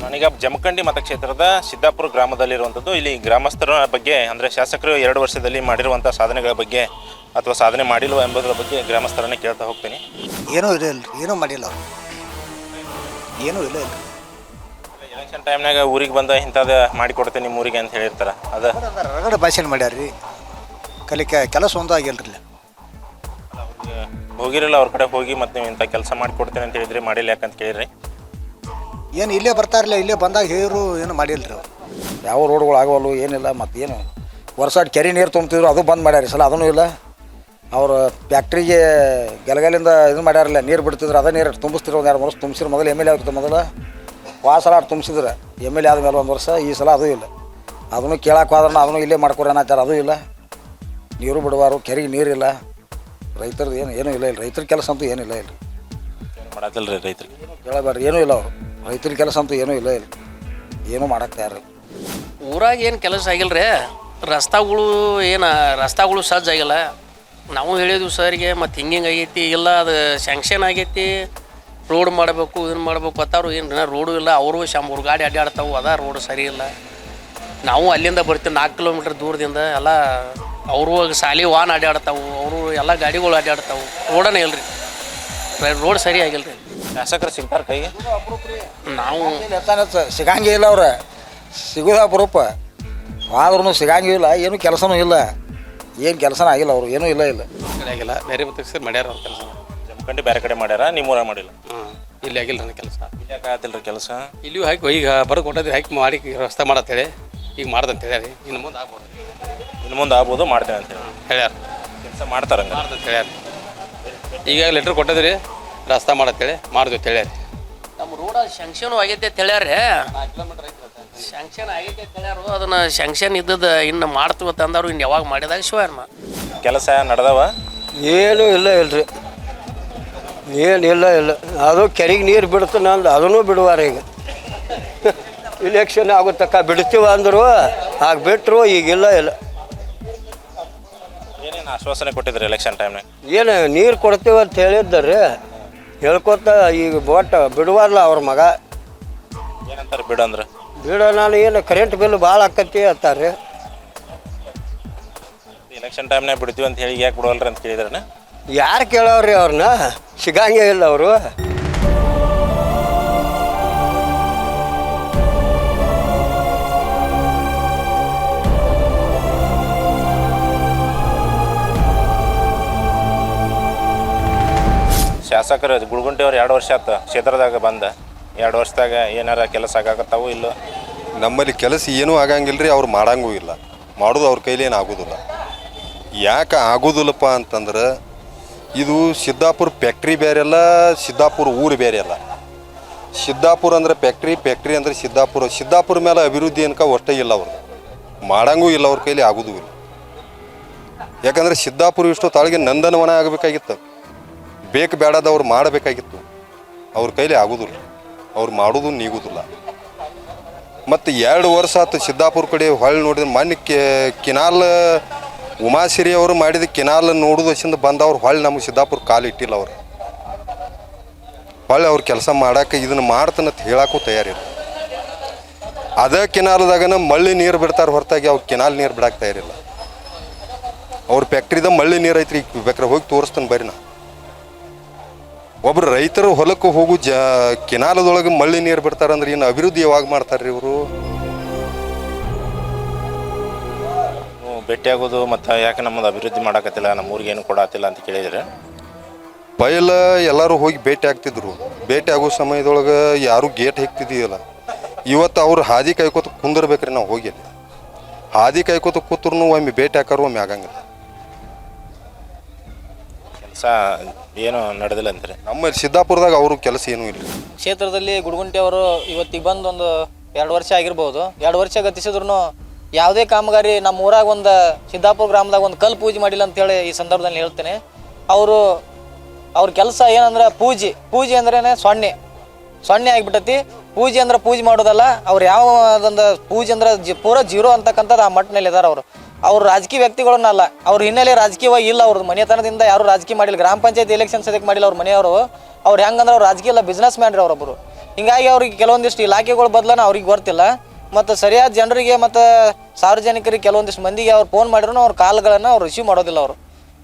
ನಾನೀಗ ಜಮಖಂಡಿ ಮತಕ್ಷೇತ್ರದ ಸಿದ್ದಾಪುರ ಗ್ರಾಮದಲ್ಲಿರುವಂಥದ್ದು. ಇಲ್ಲಿ ಗ್ರಾಮಸ್ಥರ ಬಗ್ಗೆ ಅಂದರೆ ಶಾಸಕರು 2 ವರ್ಷದಲ್ಲಿ ಮಾಡಿರುವಂಥ ಸಾಧನೆಗಳ ಬಗ್ಗೆ ಅಥವಾ ಸಾಧನೆ ಮಾಡಿಲ್ವ ಎಂಬುದರ ಬಗ್ಗೆ ಗ್ರಾಮಸ್ಥರನ್ನೇ ಕೇಳ್ತಾ ಹೋಗ್ತೀನಿ. ಏನೂ ಇಲ್ಲ, ಏನೂ ಮಾಡಿಲ್ಲ ಅವರು, ಏನೂ ಇಲ್ಲ. ಎಲೆಕ್ಷನ್ ಟೈಮ್ನಾಗ ಊರಿಗೆ ಬಂದ ಇಂಥದ್ದು ಮಾಡಿಕೊಡ್ತೀನಿ ನಿಮ್ಮ ಊರಿಗೆ ಅಂತ ಹೇಳಿರ್ತಾರೆ. ಅದು ರಗಡ ಭಾಷಣ ಮಾಡ್ಯಾರ್ರಿ, ಕೆಲಸ ಒಂದು ಆಗಿಲ್ರಿ. ಹೋಗಿರಲ್ಲ ಅವ್ರ ಕಡೆ ಹೋಗಿ ಮತ್ತು ನೀವು ಇಂಥ ಕೆಲಸ ಮಾಡಿಕೊಡ್ತೀನಿ ಅಂತ ಹೇಳಿದ್ರಿ, ಮಾಡಿಲ್ಲ ಯಾಕಂತ ಕೇಳಿರಿ? ಏನು ಇಲ್ಲೇ ಬರ್ತಾರಲ್ಲ, ಇಲ್ಲೇ ಬಂದಾಗ ಹೇಳಿರು, ಏನು ಮಾಡಿಲ್ರಿ ಅವ್ರು. ಯಾವ ರೋಡ್ಗಳು ಆಗೋಲ್ಲ, ಏನಿಲ್ಲ. ಮತ್ತು ಏನು ವರ್ಷಾಡ್ ಕೆರೆ ನೀರು ತುಂಬ್ತಿದ್ರು, ಅದು ಬಂದ್ ಮಾಡ್ಯಾರ ಸಲ, ಅದೂ ಇಲ್ಲ. ಅವ್ರು ಫ್ಯಾಕ್ಟ್ರಿಗೆ ಗಲಗಲಿಂದ ಇದು ಮಾಡ್ಯಾರಲ್ಲ, ನೀರು ಬಿಡ್ತಿದ್ರು, ಅದೇ ನೀರು ತುಂಬಿಸ್ತಿದ್ರು. ಒಂದು 2 ವರ್ಷ ತುಂಬಿಸಿದ್ರು. ಮೊದಲು MLA ಆಗಿತ್ತು, ಮೊದಲು ಸಲ ತುಂಬಿಸಿದ್ರು. MLA ಆದಮೇಲೆ 1 ವರ್ಷ, ಈ ಸಲ ಅದೂ ಇಲ್ಲ. ಅದನ್ನು ಕೇಳಕ್ಕೆ ಹೋದ್ರೆ ಅದನ್ನು ಇಲ್ಲೇ ಮಾಡ್ಕೊರಿ ಅನ್ನತ್ತಾರ, ಅದೂ ಇಲ್ಲ. ನೀರು ಬಿಡುವಾರು, ಕೆರೆಗೆ ನೀರಿಲ್ಲ. ರೈತರದ್ದು ಏನೂ ಇಲ್ಲ. ರೈತರ ಕೆಲಸ ಅಂತೂ ಏನಿಲ್ಲ ಇಲ್ಲ, ಮಾಡತ್ತಲ್ಲ ರೀ ರೈತರಿಗೆ. ಕೇಳಬೇಡ್ರಿ, ಏನೂ ಇಲ್ಲ. ಅವರು ರೈತರ ಕೆಲಸ ಅಂತೂ ಏನೂ ಇಲ್ಲ, ಏನೂ ಮಾಡಕ್ಕೆ ಯಾರು. ಊರಾಗ ಏನು ಕೆಲಸ ಆಗಿಲ್ಲ ರೀ. ರಸ್ತಾಗಳು ಸಜ್ಜಾಗಿಲ್ಲ. ನಾವು ಹೇಳಿದ್ವಿ ಸರ್ಗೆ ಮತ್ತು ಹಿಂಗೆ ಆಗೈತಿ ಇಲ್ಲ ಅದು ಸ್ಯಾಂಕ್ಷನ್ ಆಗೈತಿ ರೋಡ್ ಮಾಡಬೇಕು ಇದನ್ನು ಮಾಡ್ಬೇಕು ಅತ್ತಾರು ಏನು ರೋಡು ಇಲ್ಲ ಅವರು 3 ಗಾಡಿ ಅಡ್ಡಾಡ್ತಾವೆ ಅದ ರೋಡ್ ಸರಿ ಇಲ್ಲ. ನಾವು ಅಲ್ಲಿಂದ ಬರ್ತೀವಿ 4 ಕಿಲೋಮೀಟ್ರ್ ದೂರದಿಂದ ಎಲ್ಲ ಅವರು ಸಾಲಿ ವಾಹನ ಅಡ್ಡಾಡ್ತಾವೆ ಅವರು ಎಲ್ಲ ಗಾಡಿಗಳು ಅಡ್ಡಾಡ್ತಾವೆ ರೋಡನೇ ಇಲ್ಲ ರೀ ರೋಡ್ ಸರಿ ಆಗಿಲ್ಲ ರೀ. ಶಾಸಕರು ಸಿಗ್ತಾರೆ ಕೈಗೆ ನಾವು ಸಿಗಂಗೇ ಇಲ್ಲ ಅವ್ರೆ ಸಿಗೋದು ಅಪರೂಪ ಆದ್ರೂ ಸಿಗಂಗಿಲ್ಲ ಏನು ಕೆಲಸನೂ ಇಲ್ಲ ಏನು ಕೆಲಸನೂ ಆಗಿಲ್ಲ ಅವರು ಏನೂ ಇಲ್ಲ ಆಗಿಲ್ಲ ಬೇರೆ ಮತ್ತೆ ಮಾಡ್ಯಾರ ಅವ್ರ ಕೆಲಸ ಜಮಖಂಡಿ ಬೇರೆ ಕಡೆ ಮಾಡ್ಯಾರ ನಿಮ್ಮೂರಾಗ ಮಾಡಿಲ್ಲ. ಇಲ್ಲಿ ಆಗಿಲ್ಲ ನನ್ನ ಕೆಲಸ ಯಾಕೆ ಆಗತ್ತಿಲ್ಲ ರೀ ಕೆಲಸ? ಇಲ್ಲಿಯೂ ಹಾಕಿ ಈಗ ಬರೋದು ಕೊಟ್ಟದ್ರಿ ಹಾಕಿ ಮಾಡಿ ವ್ಯವಸ್ಥೆ ಮಾಡತ್ತೇಳಿ ಈಗ ಮಾಡ್ದಂತ ಹೇಳ್ಯಾರಿ ಇನ್ನು ಮುಂದೆ ಆಗ್ಬೋದು ಇನ್ನು ಮುಂದೆ ಆಗ್ಬೋದು ಮಾಡ್ತೇನೆ ಅಂತ ಹೇಳಿ ಹೇಳ್ಯಾರ ಕೆಲಸ ಮಾಡ್ತಾರೆ ಮಾಡ್ದಂತ ಹೇಳ್ಯಾರ. ಈಗ ಲೆಟ್ರ್ ಕೊಟ್ಟದ್ರಿ ರಸ್ತೆ ಮಾಡತ್ತೇಳಿ ಮಾಡಿದ್ವಿ ಅಂತ ಹೇಳ್ಯಾರಿ. ನಮ್ಮ ರೋಡ್ ಸ್ಯಾಂಕ್ಷನ್ ಆಗೈತೆ ಅಂತ ಹೇಳ್ಯಾರ ಸ್ಯಾಂಕ್ಷನ್ ಆಗೈತೆ ಅಂತ ಹೇಳ್ಯಾರು ಅದನ್ನು ಸ್ಯಾಂಕ್ಷನ್ ಇದ್ದದ್ದು ಇನ್ನು ಮಾಡ್ತೀವಿ ಅಂತಂದವ್ರು ಇನ್ನು ಯಾವಾಗ ಮಾಡಿದಾಗ ಶಿವರ್ಮ ಕೆಲಸ ನಡೆದವ ಏನೂ ಇಲ್ಲ ಇಲ್ರಿ ಏನಿಲ್ಲ ಇಲ್ಲ ಅದು ಕೆರೆಗೆ ನೀರು ಬಿಡ್ತಾನೆ ಅಂದು ಅದನ್ನೂ ಬಿಡುವಾರ ಈಗ ಇಲೆಕ್ಷನ್ ಆಗೋ ತಕ್ಕ ಬಿಡ್ತೀವ ಅಂದರು ಆಗ ಬಿಟ್ಟರು ಈಗಿಲ್ಲ ಇಲ್ಲ. ಏನೇನು ಆಶ್ವಾಸನೆ ಕೊಟ್ಟಿದ್ರಿ ಎಲೆಕ್ಷನ್ ಟೈಮ್ನಾಗ? ಏನು ನೀರು ಕೊಡ್ತೀವಿ ಅಂತ ಹೇಳಿದ್ದಾರೆ ಹೇಳ್ಕೊತ ಈಗ ಒಟ್ಟು ಬಿಡುವಾರಲ್ಲ ಅವ್ರ ಮಗ ಏನಂತಾರೆ ಬಿಡು ಅಂದ್ರೆ? ಬಿಡೋ ನಾನು ಏನು ಕರೆಂಟ್ ಬಿಲ್ ಭಾಳ ಆಕತಿ ಅಂತಾರೆ. ಎಲೆಕ್ಷನ್ ಟೈಮ್ನಾಗ ಬಿಡ್ತೀವಿ ಅಂತ ಹೇಳಿ ಯಾಕೆ ಬಿಡವಲ್ರಿ ಅಂತ ಕೇಳಿದ್ರನ? ಯಾರು ಕೇಳವ್ರಿ ಅವ್ರನ್ನ ಸಿಗಂಗೇ ಇಲ್ಲ ಅವರು. ಶಾಸಕರು ಗುಳ್ಗುಂಟಿ ಅವ್ರು 2 ವರ್ಷ ಆಯ್ತು ಕ್ಷೇತ್ರದಾಗ ಬಂದ 2 ವರ್ಷದಾಗ ಏನಾರ ಕೆಲಸ ಆಗಾಕತ್ತಾವು ಇಲ್ಲೋ? ನಮ್ಮಲ್ಲಿ ಕೆಲಸ ಏನೂ ಆಗಂಗಿಲ್ಲ ರೀ, ಅವ್ರು ಮಾಡಂಗೂ ಇಲ್ಲ, ಮಾಡೋದು ಅವ್ರ ಕೈಲಿ ಏನು ಆಗೋದಿಲ್ಲ. ಯಾಕೆ ಆಗೋದಿಲ್ಲಪ್ಪ ಅಂತಂದ್ರೆ ಇದು ಸಿದ್ದಾಪುರ ಫ್ಯಾಕ್ಟ್ರಿ ಬೇರೆ ಅಲ್ಲ, ಸಿದ್ದಾಪುರ ಊರು ಬೇರೆ ಅಲ್ಲ. ಸಿದ್ದಾಪುರ ಅಂದ್ರೆ ಫ್ಯಾಕ್ಟ್ರಿ ಅಂದ್ರೆ ಸಿದ್ದಾಪುರ ಮೇಲೆ ಅಭಿವೃದ್ಧಿ ಅನ್ಕ ಒಷ್ಟೇ ಇಲ್ಲ ಅವ್ರದ್ದು, ಮಾಡಂಗೂ ಇಲ್ಲ, ಅವ್ರ ಕೈಲಿ ಆಗೋದು ಇಲ್ಲ. ಯಾಕಂದ್ರೆ ಸಿದ್ದಾಪುರ ಇಷ್ಟು ತಾಳಿಗೆ ನಂದನವನ ಆಗಬೇಕಾಗಿತ್ತು, ಬೇಕು ಬೇಡದವ್ರು ಮಾಡಬೇಕಾಗಿತ್ತು, ಅವ್ರ ಕೈಲಿ ಆಗೋದಿಲ್ಲ, ಅವ್ರು ಮಾಡೋದು ನೀಗೋದಿಲ್ಲ. ಮತ್ತು 2 ವರ್ಷ ಆಯ್ತು ಸಿದ್ದಾಪುರ ಕಡೆ ಹೊಳ್ಳಿ ನೋಡಿದ್ರೆ ಮೊನ್ನೆ ಕಿನಾಲ್ ಉಮಾಸಿರಿ ಅವರು ಮಾಡಿದ ಕಿನಾಲ್ ನೋಡೋದರಿಂದ ಬಂದವ್ರು ಹೊಳ್ಳಿ ನಮಗೆ ಸಿದ್ದಾಪುರ ಕಾಲು ಇಟ್ಟಿಲ್ಲ ಅವ್ರು. ಹೊಳ್ಳಿ ಅವ್ರು ಕೆಲಸ ಮಾಡೋಕೆ ಇದನ್ನು ಮಾಡ್ತಾನಂತ ಹೇಳಕ್ಕೂ ತಯಾರಿಲ್ಲ. ಅದೇ ಕಿನಾಲ್ದಾಗನ ಮಳ್ಳಿ ನೀರು ಬಿಡ್ತಾರೆ ಹೊರತಾಗಿ ಅವ್ರು ಕಿನಾಲ್ ನೀರು ಬಿಡಕ್ಕೆ ತಯಾರಿಲ್ಲ. ಅವ್ರ ಫ್ಯಾಕ್ಟ್ರಿದ ಮಳ್ಳಿ ನೀರು ಐತ್ರಿ, ಬೇಕಾರೆ ಹೋಗಿ ತೋರಿಸ್ತಾನೆ ಬರ್ರಿ. ನಾ ಒಬ್ರು ರೈತರು ಹೊಲಕ್ಕೆ ಹೋಗು ಕಿನಾಲದೊಳಗೆ ಮಳ್ಳಿ ನೀರು ಬಿಡ್ತಾರಂದ್ರೆ ಇನ್ನು ಅಭಿವೃದ್ಧಿ ಯಾವಾಗ ಮಾಡ್ತಾರ್ರಿ ಇವರು? ಭೇಟಿ ಆಗೋದು ಮತ್ತು ಯಾಕೆ ನಮ್ಮದು ಅಭಿವೃದ್ಧಿ ಮಾಡಕತ್ತಿಲ್ಲ, ನಮ್ಮ ಊರಿಗೆ ಏನು ಕೊಡತ್ತಿಲ್ಲ ಅಂತ ಕೇಳಿದ್ರೆ ಪೈಲ ಎಲ್ಲರೂ ಹೋಗಿ ಭೇಟಿ ಆಗ್ತಿದ್ರು. ಭೇಟಿ ಆಗೋ ಸಮಯದೊಳಗೆ ಯಾರೂ ಗೇಟ್ ಹಾಕ್ತಿದ್ದೀಯಲ್ಲ. ಇವತ್ತು ಅವ್ರು ಹಾದಿ ಕಾಯ್ಕೋತ ಕುಂದಿರ್ಬೇಕ್ರಿ. ನಾವು ಹೋಗಿ ಹಾದಿ ಕಾಯ್ಕೋತ ಕೂತ್ರು ಒಮ್ಮೆ ಭೇಟಿ ಹಾಕಾರು ಒಮ್ಮೆ ಆಗಂಗಿಲ್ಲ. ಕೆಲಸ ಏನು ನಡೆದಿಲ್ಲ ಅಂತಾರೆ. ನಮ್ಮ ಸಿದ್ದಾಪುರದಾಗ ಅವರು ಕೆಲಸ ಏನೂ ಇಲ್ಲ. ಕ್ಷೇತ್ರದಲ್ಲಿ ಗುಡ್ಗುಂಟಿ ಅವರು ಇವತ್ತಿಗೆ ಬಂದು ಒಂದು 2 ವರ್ಷ ಆಗಿರ್ಬೋದು. 2 ವರ್ಷ ಗತಿಸಿದ್ರು ಯಾವುದೇ ಕಾಮಗಾರಿ ನಮ್ಮ ಊರಾಗ ಒಂದು ಸಿದ್ದಾಪುರ ಗ್ರಾಮದಾಗ ಒಂದು ಕಲ್ಲು ಪೂಜೆ ಮಾಡಿಲ್ಲ ಅಂತೇಳಿ ಈ ಸಂದರ್ಭದಲ್ಲಿ ಹೇಳ್ತೇನೆ. ಅವ್ರ ಕೆಲಸ ಏನಂದ್ರೆ ಪೂಜೆ ಅಂದ್ರೇ ಸೊನ್ನೆ ಆಗಿಬಿಟ್ಟತಿ. ಪೂಜೆ ಅಂದ್ರೆ ಪೂಜೆ ಮಾಡೋದಲ್ಲ, ಅವ್ರು ಯಾವುದೊಂದು ಪೂಜೆ ಅಂದ್ರೆ ಪೂರ ಜೀರೋ ಅಂತಕ್ಕಂಥದ್ದು ಆ ಮಟ್ಟಿನಲ್ಲಿ ಇದ್ದಾರೆ ಅವ್ರು ರಾಜಕೀಯ ವ್ಯಕ್ತಿಗಳನ್ನಲ್ಲ. ಅವ್ರ ಹಿನ್ನೆಲೆ ರಾಜಕೀಯವಾಗಿ ಇಲ್ಲ, ಅವ್ರದ್ದು ಮನೆತನದಿಂದ ಯಾರು ರಾಜಕೀಯ ಮಾಡಿಲ್ಲ. ಗ್ರಾಮ ಪಂಚಾಯತ್ ಎಲೆಕ್ಷನ್ ಸದ್ಯಕ್ಕೆ ಮಾಡಿಲ್ಲ ಅವ್ರ ಮನೆಯವರು. ಅವ್ರು ಹೆಂಗಂದ್ರೆ ಅವ್ರು ರಾಜಕೀಯ ಇಲ್ಲ, ಬಿಸ್ನೆಸ್ ಮ್ಯಾನ್ ರೀ ಅವರೊಬ್ಬರು. ಹಿಂಗಾಗಿ ಅವ್ರಿಗೆ ಕೆಲವೊಂದಿಷ್ಟು ಇಲಾಖೆಗಳು ಬದಲನ ಅವ್ರಿಗೆ ಗೊತ್ತಿಲ್ಲ. ಮತ್ತು ಸರಿಯಾದ ಜನರಿಗೆ ಮತ್ತು ಸಾರ್ವಜನಿಕರಿಗೆ ಕೆಲವೊಂದಿಷ್ಟು ಮಂದಿಗೆ ಅವ್ರು ಫೋನ್ ಮಾಡಿದ್ರು ಅವ್ರ ಕಾಲ್ಗಳನ್ನು ಅವ್ರು ರಿಸೀವ್ ಮಾಡೋದಿಲ್ಲ ಅವರು.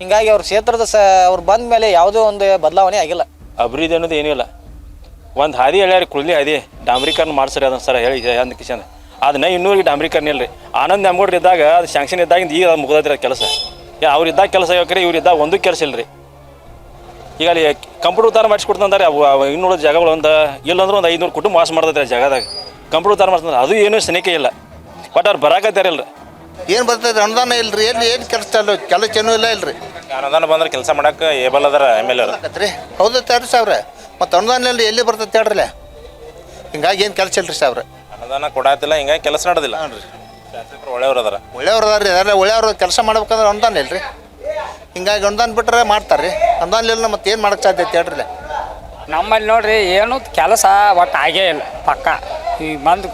ಹಿಂಗಾಗಿ ಅವ್ರ ಕ್ಷೇತ್ರದ ಅವ್ರು ಬಂದ ಮೇಲೆ ಯಾವುದೇ ಒಂದು ಬದಲಾವಣೆ ಆಗಿಲ್ಲ. ಅಭಿವೃದ್ಧಿ ಅನ್ನೋದು ಏನೂ ಇಲ್ಲ. ಒಂದು ಹಾದಿ ಹೇಳ್ಯಾರಿ ಕುಳ್ಳಿ ಹಾದಿ ಡಾಂಬ್ರೀಕರಣ ಮಾಡ್ಸ್ರಿ ಅದನ್ನು ಸರ್ ಹೇಳಿ ಅಂದ ಕಿಶನ್ ಅದನ್ನ ಇನ್ನೂರಿಗೆ ಡಾಂಬ್ರೀಕರಣ ಇಲ್ಲ ರೀ. ಆನಂದ್ ನೆಮ್ಗೌಡ್ರು ಇದ್ದಾಗ ಅದು ಸ್ಯಾಂಕ್ಷನ್ ಇದ್ದಾಗಿಂದ ಈಗ ಅದು ಮುಗಿದ್ರಿ ಕೆಲಸ. ಅವ್ರು ಇದ್ದಾಗ ಕೆಲಸ ಹೇಳ್ಕರಿ, ಇವ್ರು ಇದ್ದಾಗ ಒಂದೂ ಕೆಲಸ ಇಲ್ಲ ರೀ. ಈಗ ಅಲ್ಲಿ ಕಂಪ್ಯೂಟರ್ ತರ ಮಾಡಿಸ್ಕೊಡ್ತಂದ್ರೆ ಇನ್ನೂರು ಜಾಗಗಳು ಇಲ್ಲಂದ್ರೆ ಒಂದು 500 ಕುಟುಂಬ ವಾಸ ಮಾಡ್ತೈತೆ ಜಾಗದಾಗ. ಕಂಪ್ಯೂಟರ್ ತರ ಮಾಡ್ತಂದ್ರೆ ಅದು ಏನೂ ಸನಿಕೆ ಇಲ್ಲ. ಬಟ್ ಅವ್ರು ಬರಾಕತ್ತಾರಿಲ್ಲ. ಏನು ಬರ್ತೈತೆ ಅನುದಾನ ಇಲ್ರಿ, ಏನು ಕೆಲಸ ಏನೂ ಇಲ್ಲ. ಅನುದಾನ ಬಂದ್ರೆ ಕೆಲಸ ಮಾಡಕ್ಕೆ ಏಬಲ್ ಅದರ MLA ರೀ. ಹೌದು ತರ್ರಿ ಸಾವ್ರೆ, ಮತ್ತು ಅನುದಾನ ಇಲ್ಲ ಎಲ್ಲಿ ಬರ್ತೈತೆ ಹೇಳ್ರಲ್ಲ. ಹಿಂಗಾಗಿ ಏನು ಕೆಲಸ ಇಲ್ರಿ ಸಾವ್ರೆ, ಅನುದಾನ ಕೊಡತ್ತಿಲ್ಲ, ಹಿಂಗಾಗಿ ಕೆಲಸ ನಡೆದಿಲ್ಲ. ಒಳ್ಳೆಯವ್ರು ಅದಾರ ರೀ. ಅದೆಲ್ಲ ಒಳ್ಳೆಯವ್ರು ಕೆಲಸ ಮಾಡ್ಬೇಕಂದ್ರೆ ಅನುದಾನ ಇಲ್ರಿ. ಹಿಂಗಾಗಿ ಅನುದಾನ ಬಿಟ್ಟರೆ ಮಾಡ್ತಾರೆ ರೀ. ಅನುದಾನ ಇಲ್ಲ ಮತ್ತೆ ಏನು ಮಾಡಕ್ಕೆ ಸಾಧ್ಯ ಐತೆ ಹೇಳ್ರಲ್ಲ. ನಮ್ಮಲ್ಲಿ ನೋಡ್ರಿ ಏನು ಕೆಲಸ ಒಟ್ಟು ಆಗೇ ಇಲ್ಲ ಪಕ್ಕ. ಈಗ ಒಂದು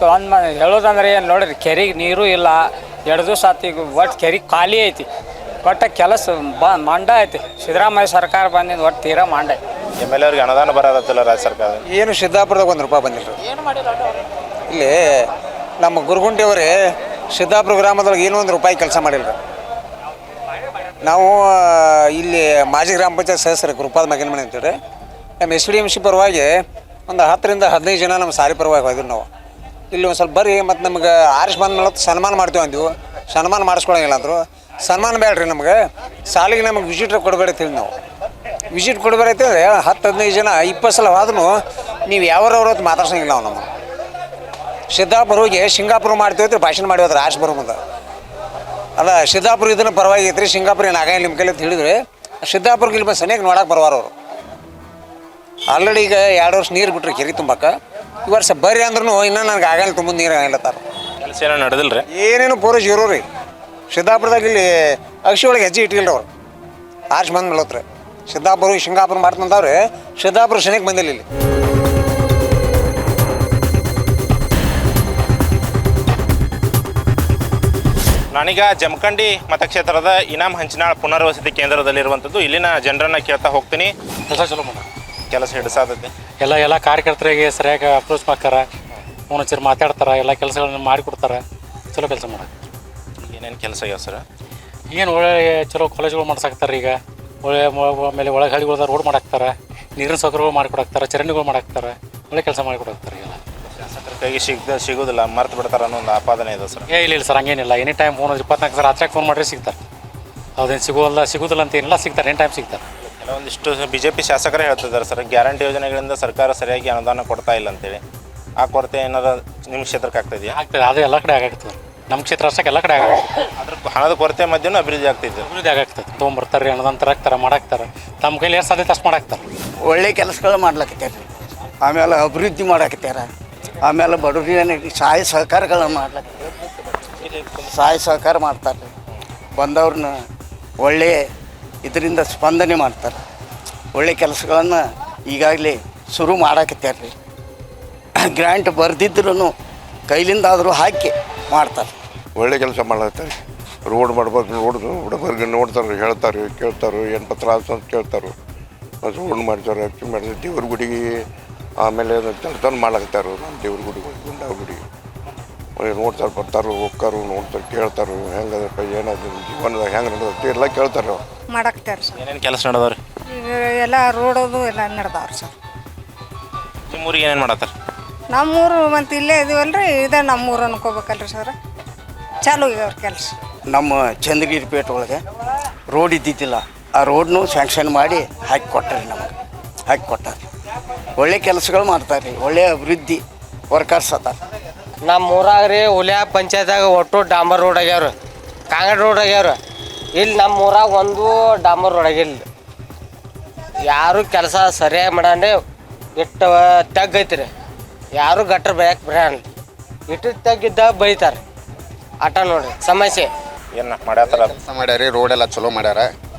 ಹೇಳೋದಂದ್ರೆ ಏನು ನೋಡ್ರಿ, ಕೆರೆಗೆ ನೀರು ಇಲ್ಲ. 2 ದಿವಸ ಆತು ಈಗ ಒಟ್ಟು ಕೆರೆ ಖಾಲಿ ಐತಿ. ಒಟ್ಟು ಕೆಲಸ ಮಂಡ ಐತಿ ಸಿದ್ದರಾಮಯ್ಯ ಸರ್ಕಾರ ಬಂದಿದ್ದು ಒಟ್ಟು ತೀರಾ ಮಂಡ ಐತಿ. MLA ಅವ್ರಿಗೆ ಅನುದಾನ ಬರೋದತ್ತಿಲ್ಲ ರಾಜ್ಯ ಸರ್ಕಾರ. ಏನು ಸಿದ್ದಾಪುರದಾಗ ₹1 ಬಂದಿಲ್ಲ ಇಲ್ಲಿ ನಮ್ಮ ಗುರುಗುಂಟೆಯವರೇ ಸಿದ್ದಾಪುರ ಗ್ರಾಮದೊಳಗೆ ಏನೋ ₹1 ಕೆಲಸ ಮಾಡಿಲ್ಲ. ನಾವು ಇಲ್ಲಿ ಮಾಜಿ ಗ್ರಾಮ ಪಂಚಾಯತ್ ಸದಸ್ಯರು ಗುರುಪಾದ ಮಗನ ಮನೆ ಅಂತೇಳಿ ನಮ್ಮ SDMC ಪರವಾಗಿ ಒಂದು 10 ರಿಂದ 15 ಜನ ನಮ್ಮ ಸಾರಿ ಪರವಾಗಿ ಹೋಗಿದ್ರು ನಾವು. ಇಲ್ಲಿ ಒಂದು ಸ್ವಲ್ಪ ಬರ್ರಿ ಮತ್ತು ನಮ್ಗೆ ಆರಿಸ್ ಬಂದ ಮೇಲೆ ಸನ್ಮಾನ ಮಾಡ್ತೀವಿ ಅಂದಿವು. ಸನ್ಮಾನ ಮಾಡಿಸ್ಕೊಳಂಗಿಲ್ಲ ಅಂದರು. ಸನ್ಮಾನ ಬೇಡ್ರಿ ನಮ್ಗೆ ಸಾಲಿಗೆ ನಮಗೆ ವಿಸಿಟ್ ಕೊಡಬೇಡ ಅಂತೇಳಿ ನಾವು ವಿಸಿಟ್ ಕೊಡಬೇಡ ಅಂತೇಳಿ 10-15 ಜನ 20 ಸಲ ಹೋದ್ರೂ ನೀವು ಯಾವ್ರವ್ರ ಹೊತ್ತು ಮಾತಾಡ್ಸಂಗಿಲ್ಲ ನಾವು. ನಮ್ಮ ಸಿದ್ದಾಪುರ ಹೋಗಿ ಸಿಂಗಾಪುರ ಮಾಡ್ತೀವಿ ಅಂತ ಭಾಷಣ ಮಾಡಿ ಹೋದ್ರೆ ಆರಿಸ್ ಬರೋ ಮುಂದೆ ಅಲ್ಲ ಸಿದ್ದಾಪುರ ಇದನ್ನು ಪರವಾಗಿ ಐತ್ರಿ ಸಿಂಗಾಪುರ ಏನು ಆಗ ನಿಮ್ಮ ಕೈಲಿ ಅಂತ ಹೇಳಿದ್ರೆ ಸಿದ್ದಾಪುರಕ್ಕೆ ಇಲ್ಲಿ ಬಂದು ಸನಿಯಾಗಿ ನೋಡಕ್ಕೆ ಬರುವಾರ ಅವರು. ಆಲ್ರೆಡಿ ಈಗ 2 ವರ್ಷ ನೀರು ಬಿಟ್ರಿ ಕೆರೆ ತುಂಬಕ್ಕೆ. ಈ ವರ್ಷ ಬರ್ರಿ ಅಂದ್ರೂ ಇನ್ನೂ ನನಗೆ ಆಗಲ್ಲ ತುಂಬ ನೀರು ಆಗಲ್ಲತ್ತಾರ. ಕೆಲಸ ಏನೋ ನಡೆದಿಲ್ಲ ರೀ. ಏನೇನು ಪೂರ ಜೀರೋ ರೀ. ಸಿದ್ದಾಪುರದಾಗ ಇಲ್ಲಿ ಅಕ್ಷಿ ಒಳಗೆ ಹೆಜ್ಜೆ ಇಟ್ಟಿಲ್ಲ ಅವ್ರು. ಆರ್ಸ್ ಬಂದು ಮೇಲತ್ರಿ ಸಿದ್ದಾಪುರ ಸಿಂಗಾಪುರ ಮಾಡ್ತಂದವ್ರಿ. ಸಿದ್ದಾಪುರ ಸನಿಯಕ್ಕೆ ಬಂದಿಲ್ಲ ಇಲ್ಲಿ. ನಾನೀಗ ಜಮಖಂಡಿ ಮತಕ್ಷೇತ್ರದ ಇನಾಮ್ ಹಂಚಿನಾಳ್ ಪುನರ್ವಸತಿ ಕೇಂದ್ರದಲ್ಲಿರುವಂಥದ್ದು. ಇಲ್ಲಿನ ಜನರನ್ನು ಕೇಳ್ತಾ ಹೋಗ್ತೀನಿ. ಕೆಲಸ ಚಲೋ ಮಾಡ ಕೆಲಸ ಹಿಡಿಸಾದತ್ತೆ. ಎಲ್ಲ ಕಾರ್ಯಕರ್ತರಿಗೆ ಸರಿಯಾಗಿ ಅಪ್ರೋಚ್ ಮಾಡ್ತಾರೆ, ಫೋನ್ ಹಚ್ಚಿ ಮಾತಾಡ್ತಾರೆ, ಎಲ್ಲ ಕೆಲಸಗಳನ್ನ ಮಾಡಿಕೊಡ್ತಾರೆ. ಚಲೋ ಕೆಲಸ ಮಾಡ. ಏನೇನು ಕೆಲಸ ಆಗ್ಯಾವ ಸರ್? ಏನು ಒಳ್ಳೆ ಚಲೋ ಕಾಲೇಜ್ಗಳು ಮಾಡ್ಸಾಕ್ತಾರೆ. ಈಗ ಒಳ್ಳೆ ಆಮೇಲೆ ಒಳಗೆ ಹಳ್ಳಿಗಳ್ದ ರೋಡ್ ಮಾಡಾಕ್ತಾರೆ, ನೀರಿನ ಸೌಕರ್ಯಗಳು ಮಾಡಿಕೊಡಾಕ್ತಾರೆ, ಚರಂಡಿಗಳು ಮಾಡಾಕ್ತಾರೆ, ಒಳ್ಳೆ ಕೆಲಸ ಮಾಡಿಕೊಡಾಕ್ತಾರೆ. ಎಲ್ಲ ಶಾಸಕರ ಕೈಗೆ ಸಿಗೋದಿಲ್ಲ, ಮರ್ತು ಬಿಡ್ತಾರೆ ಅನ್ನೋ ಒಂದು ಆಪಾದನೆ ಇದೆ ಸರ್. ಇಲ್ಲ ಸರ್, ಹಂಗೇನಿಲ್ಲ. ಎನಿ ಟೈಮ್ ಫೋನ್ 24 ಸರ್ ರಾತ್ರಿ ಫೋನ್ ಮಾಡಿದ್ರೆ ಸಿಗ್ತಾರೆ. ಅದೇನು ಸಿಗೋದಿಲ್ಲ ಅಂತ ಏನಿಲ್ಲ, ಸಿಗ್ತಾರೆ. ಎನಿ ಟೈಮ್ ಸಿಗ್ತಾರೆ. ಕೆಲವೊಂದಿಷ್ಟು BJP ಶಾಸಕರೇ ಹೇಳ್ತಿದ್ದಾರೆ ಸರ್, ಗ್ಯಾರಂಟಿ ಯೋಜನೆಗಳಿಂದ ಸರ್ಕಾರ ಸರಿಯಾಗಿ ಅನುದಾನ ಕೊಡ್ತಾ ಇಲ್ಲ ಅಂತೇಳಿ. ಆ ಕೊರತೆ ಏನಾದ್ರು ನಿಮ್ಮ ಕ್ಷೇತ್ರಕ್ಕೆ ಆಗ್ತಾಯಿದೆಯಾ? ಆಗ್ತದೆ. ಅದು ಎಲ್ಲ ಕಡೆ ಆಗಾಗ್ತದೆ. ನಮ್ಮ ಕ್ಷೇತ್ರ ಅಷ್ಟಕ್ಕೆ ಎಲ್ಲ ಕಡೆ ಆಗಾಗ್ತದೆ. ಅದ್ರ ಹಣದ ಕೊರತೆ ಮಧ್ಯನೂ ಅಭಿವೃದ್ಧಿ ಆಗ್ತಿದೆ. ಅಭಿವೃದ್ಧಿ ಆಗಾಗ್ತದೆ. ತೊಗೊಂಬರ್ತಾರೆ, ಅನುದಾನ ತರಾಕ್ತಾರೆ, ಮಾಡಾಕ್ತಾರೆ. ತಮ್ಮ ಕೈಲಿ ಏನು ಸಾಧ್ಯತೆ ಅಷ್ಟು ಮಾಡಾಕ್ತಾರೆ. ಒಳ್ಳೆ ಕೆಲಸಗಳು ಮಾಡ್ಲಾಕತ್ಯಾರ. ಆಮೇಲೆ ಅಭಿವೃದ್ಧಿ ಮಾಡಾಕತ್ಯಾರ. ಆಮೇಲೆ ಬಡವರಿಗೆ ಸಹಾಯ ಸಹಕಾರಗಳನ್ನ ಮಾಡ್ಲಾಕತ್ಯಾರ. ಸಹಾಯ ಸಹಕಾರ ಮಾಡ್ತಾರೆ. ಬಂದವ್ರನ್ನ ಒಳ್ಳೆಯ ಇದರಿಂದ ಸ್ಪಂದನೆ ಮಾಡ್ತಾರೆ. ಒಳ್ಳೆ ಕೆಲಸಗಳನ್ನು ಈಗಾಗಲೇ ಶುರು ಮಾಡಾಕತ್ಯಾರ ರೀ. ಗ್ರ್ಯಾಂಟ್ ಬರ್ದಿದ್ರೂ ಕೈಲಿಂದಾದರೂ ಹಾಕಿ ಮಾಡ್ತಾರೆ. ಒಳ್ಳೆ ಕೆಲಸ ಮಾಡತ್ತಾರೆ. ರೋಡ್ ಮಾಡ್ಬೇಕು, ಹುಡುಗರಿಗೆ ನೋಡ್ತಾರೆ, ಹೇಳ್ತಾರೆ, ಕೇಳ್ತಾರೆ, ಏನು ಪತ್ರ ಅಂತ ಕೇಳ್ತಾರೆ. ಮತ್ತು ರೋಡ್ ಮಾಡ್ತಾರೆ, ಆ್ಯಕ್ಚುಲಿ ಮಾಡಿದ್ರೆ ದೇವ್ರ ಗುಡಿಗೆ ಆಮೇಲೆ ಕೆಲಸ ಮಾಡ್ಲಾಕತ್ತಾರೆ. ನಮ್ಮ ದೇವ್ರ ಗುಡಿಗೆ ಗುಂಡಾವ ಗುಡಿಗೆ ನೋಡ್ತಾರೆ, ಬರ್ತಾರೆ, ಹೋಗ್ತಾರೆ, ನೋಡ್ತಾರೆ, ಕೇಳ್ತಾರೆ, ಹೆಂಗದಪ್ಪ ಏನಾದ್ರು ಜೀವನದಾಗ ಹೆಂಗೆ ನಡೆದತ್ತೆ ಎಲ್ಲ ಕೇಳ್ತಾರೆ. ಮಾಡಾಕ್ತಾರೆ ಸರ್. ಏನೇನು ಕೆಲಸ ನಡೆದವ್ರಿ? ಈಗ ಎಲ್ಲ ರೋಡದು ಎಲ್ಲ ನಡೆದವ್ರಿ ಸರ್. ನಿಮ್ಮೂರಿಗೆ ಏನೇನು ಮಾಡತ್ತಾರೆ? ನಮ್ಮೂರು ಮತ್ತು ಇಲ್ಲೇ ಇದೀವಲ್ರಿ, ಇದೇ ನಮ್ಮೂರು ಅನ್ಕೋಬೇಕಲ್ರಿ ಸರ್. ಚಾಲು ಅವ್ರ ಕೆಲಸ. ನಮ್ಮ ಚಂದ್ರಗಿರಿ ಪೇಟೆ ಒಳಗೆ ರೋಡ್ ಇದ್ದಿದ್ದಿಲ್ಲ. ಆ ರೋಡ್ನು ಸ್ಯಾಂಕ್ಷನ್ ಮಾಡಿ ಹಾಕಿ ಕೊಟ್ಟಾರೆ. ನಮಗೆ ಹಾಕಿ ಕೊಟ್ಟಾರೆ. ಒಳ್ಳೆ ಕೆಲಸಗಳು ಮಾಡ್ತಾರೆ ರೀ. ಒಳ್ಳೆ ಅಭಿವೃದ್ಧಿ ವರ್ಕರ್ಸ್ ಅದಾರ. ನಮ್ಮ ಊರಾಗ ರೀ ಹುಲಿಯಾ ಪಂಚಾಯತ್ಯಾಗ ಒಟ್ಟು ಡಾಂಬರ್ ರೋಡ್ ಆಗ್ಯಾವ್ರಿ, ಕಾಂಗ್ರೆಸ್ ರೋಡ್ ಆಗ್ಯಾವ್ರಿ. ಇಲ್ಲಿ ನಮ್ಮ ಊರಾಗ ಒಂದು ಡಾಂಬರ್ ರೋಡ್ ಆಗಿಲ್ಲ. ಯಾರು ಕೆಲಸ ಸರಿಯಾಗಿ ಮಾಡಂದ್ರೆ ಇಟ್ಟು ತೆಗ್ಗೈತಿ ರೀ. ಯಾರು ಗಟ್ರ ಬಯಕ್ಕೆ ಬರಲ್ಲ. ಇಟ್ಟು ತೆಗ್ಗಿದ್ದ ಬೈತಾರೆ. ಆಟ ನೋಡ್ರಿ ಸಮಸ್ಯೆ ಏನು ಮಾಡ್ಯಾರ? ಕೆಲಸ ಮಾಡ್ಯಾರ. ರೋಡೆಲ್ಲ ಚಲೋ ಮಾಡ್ಯಾರ.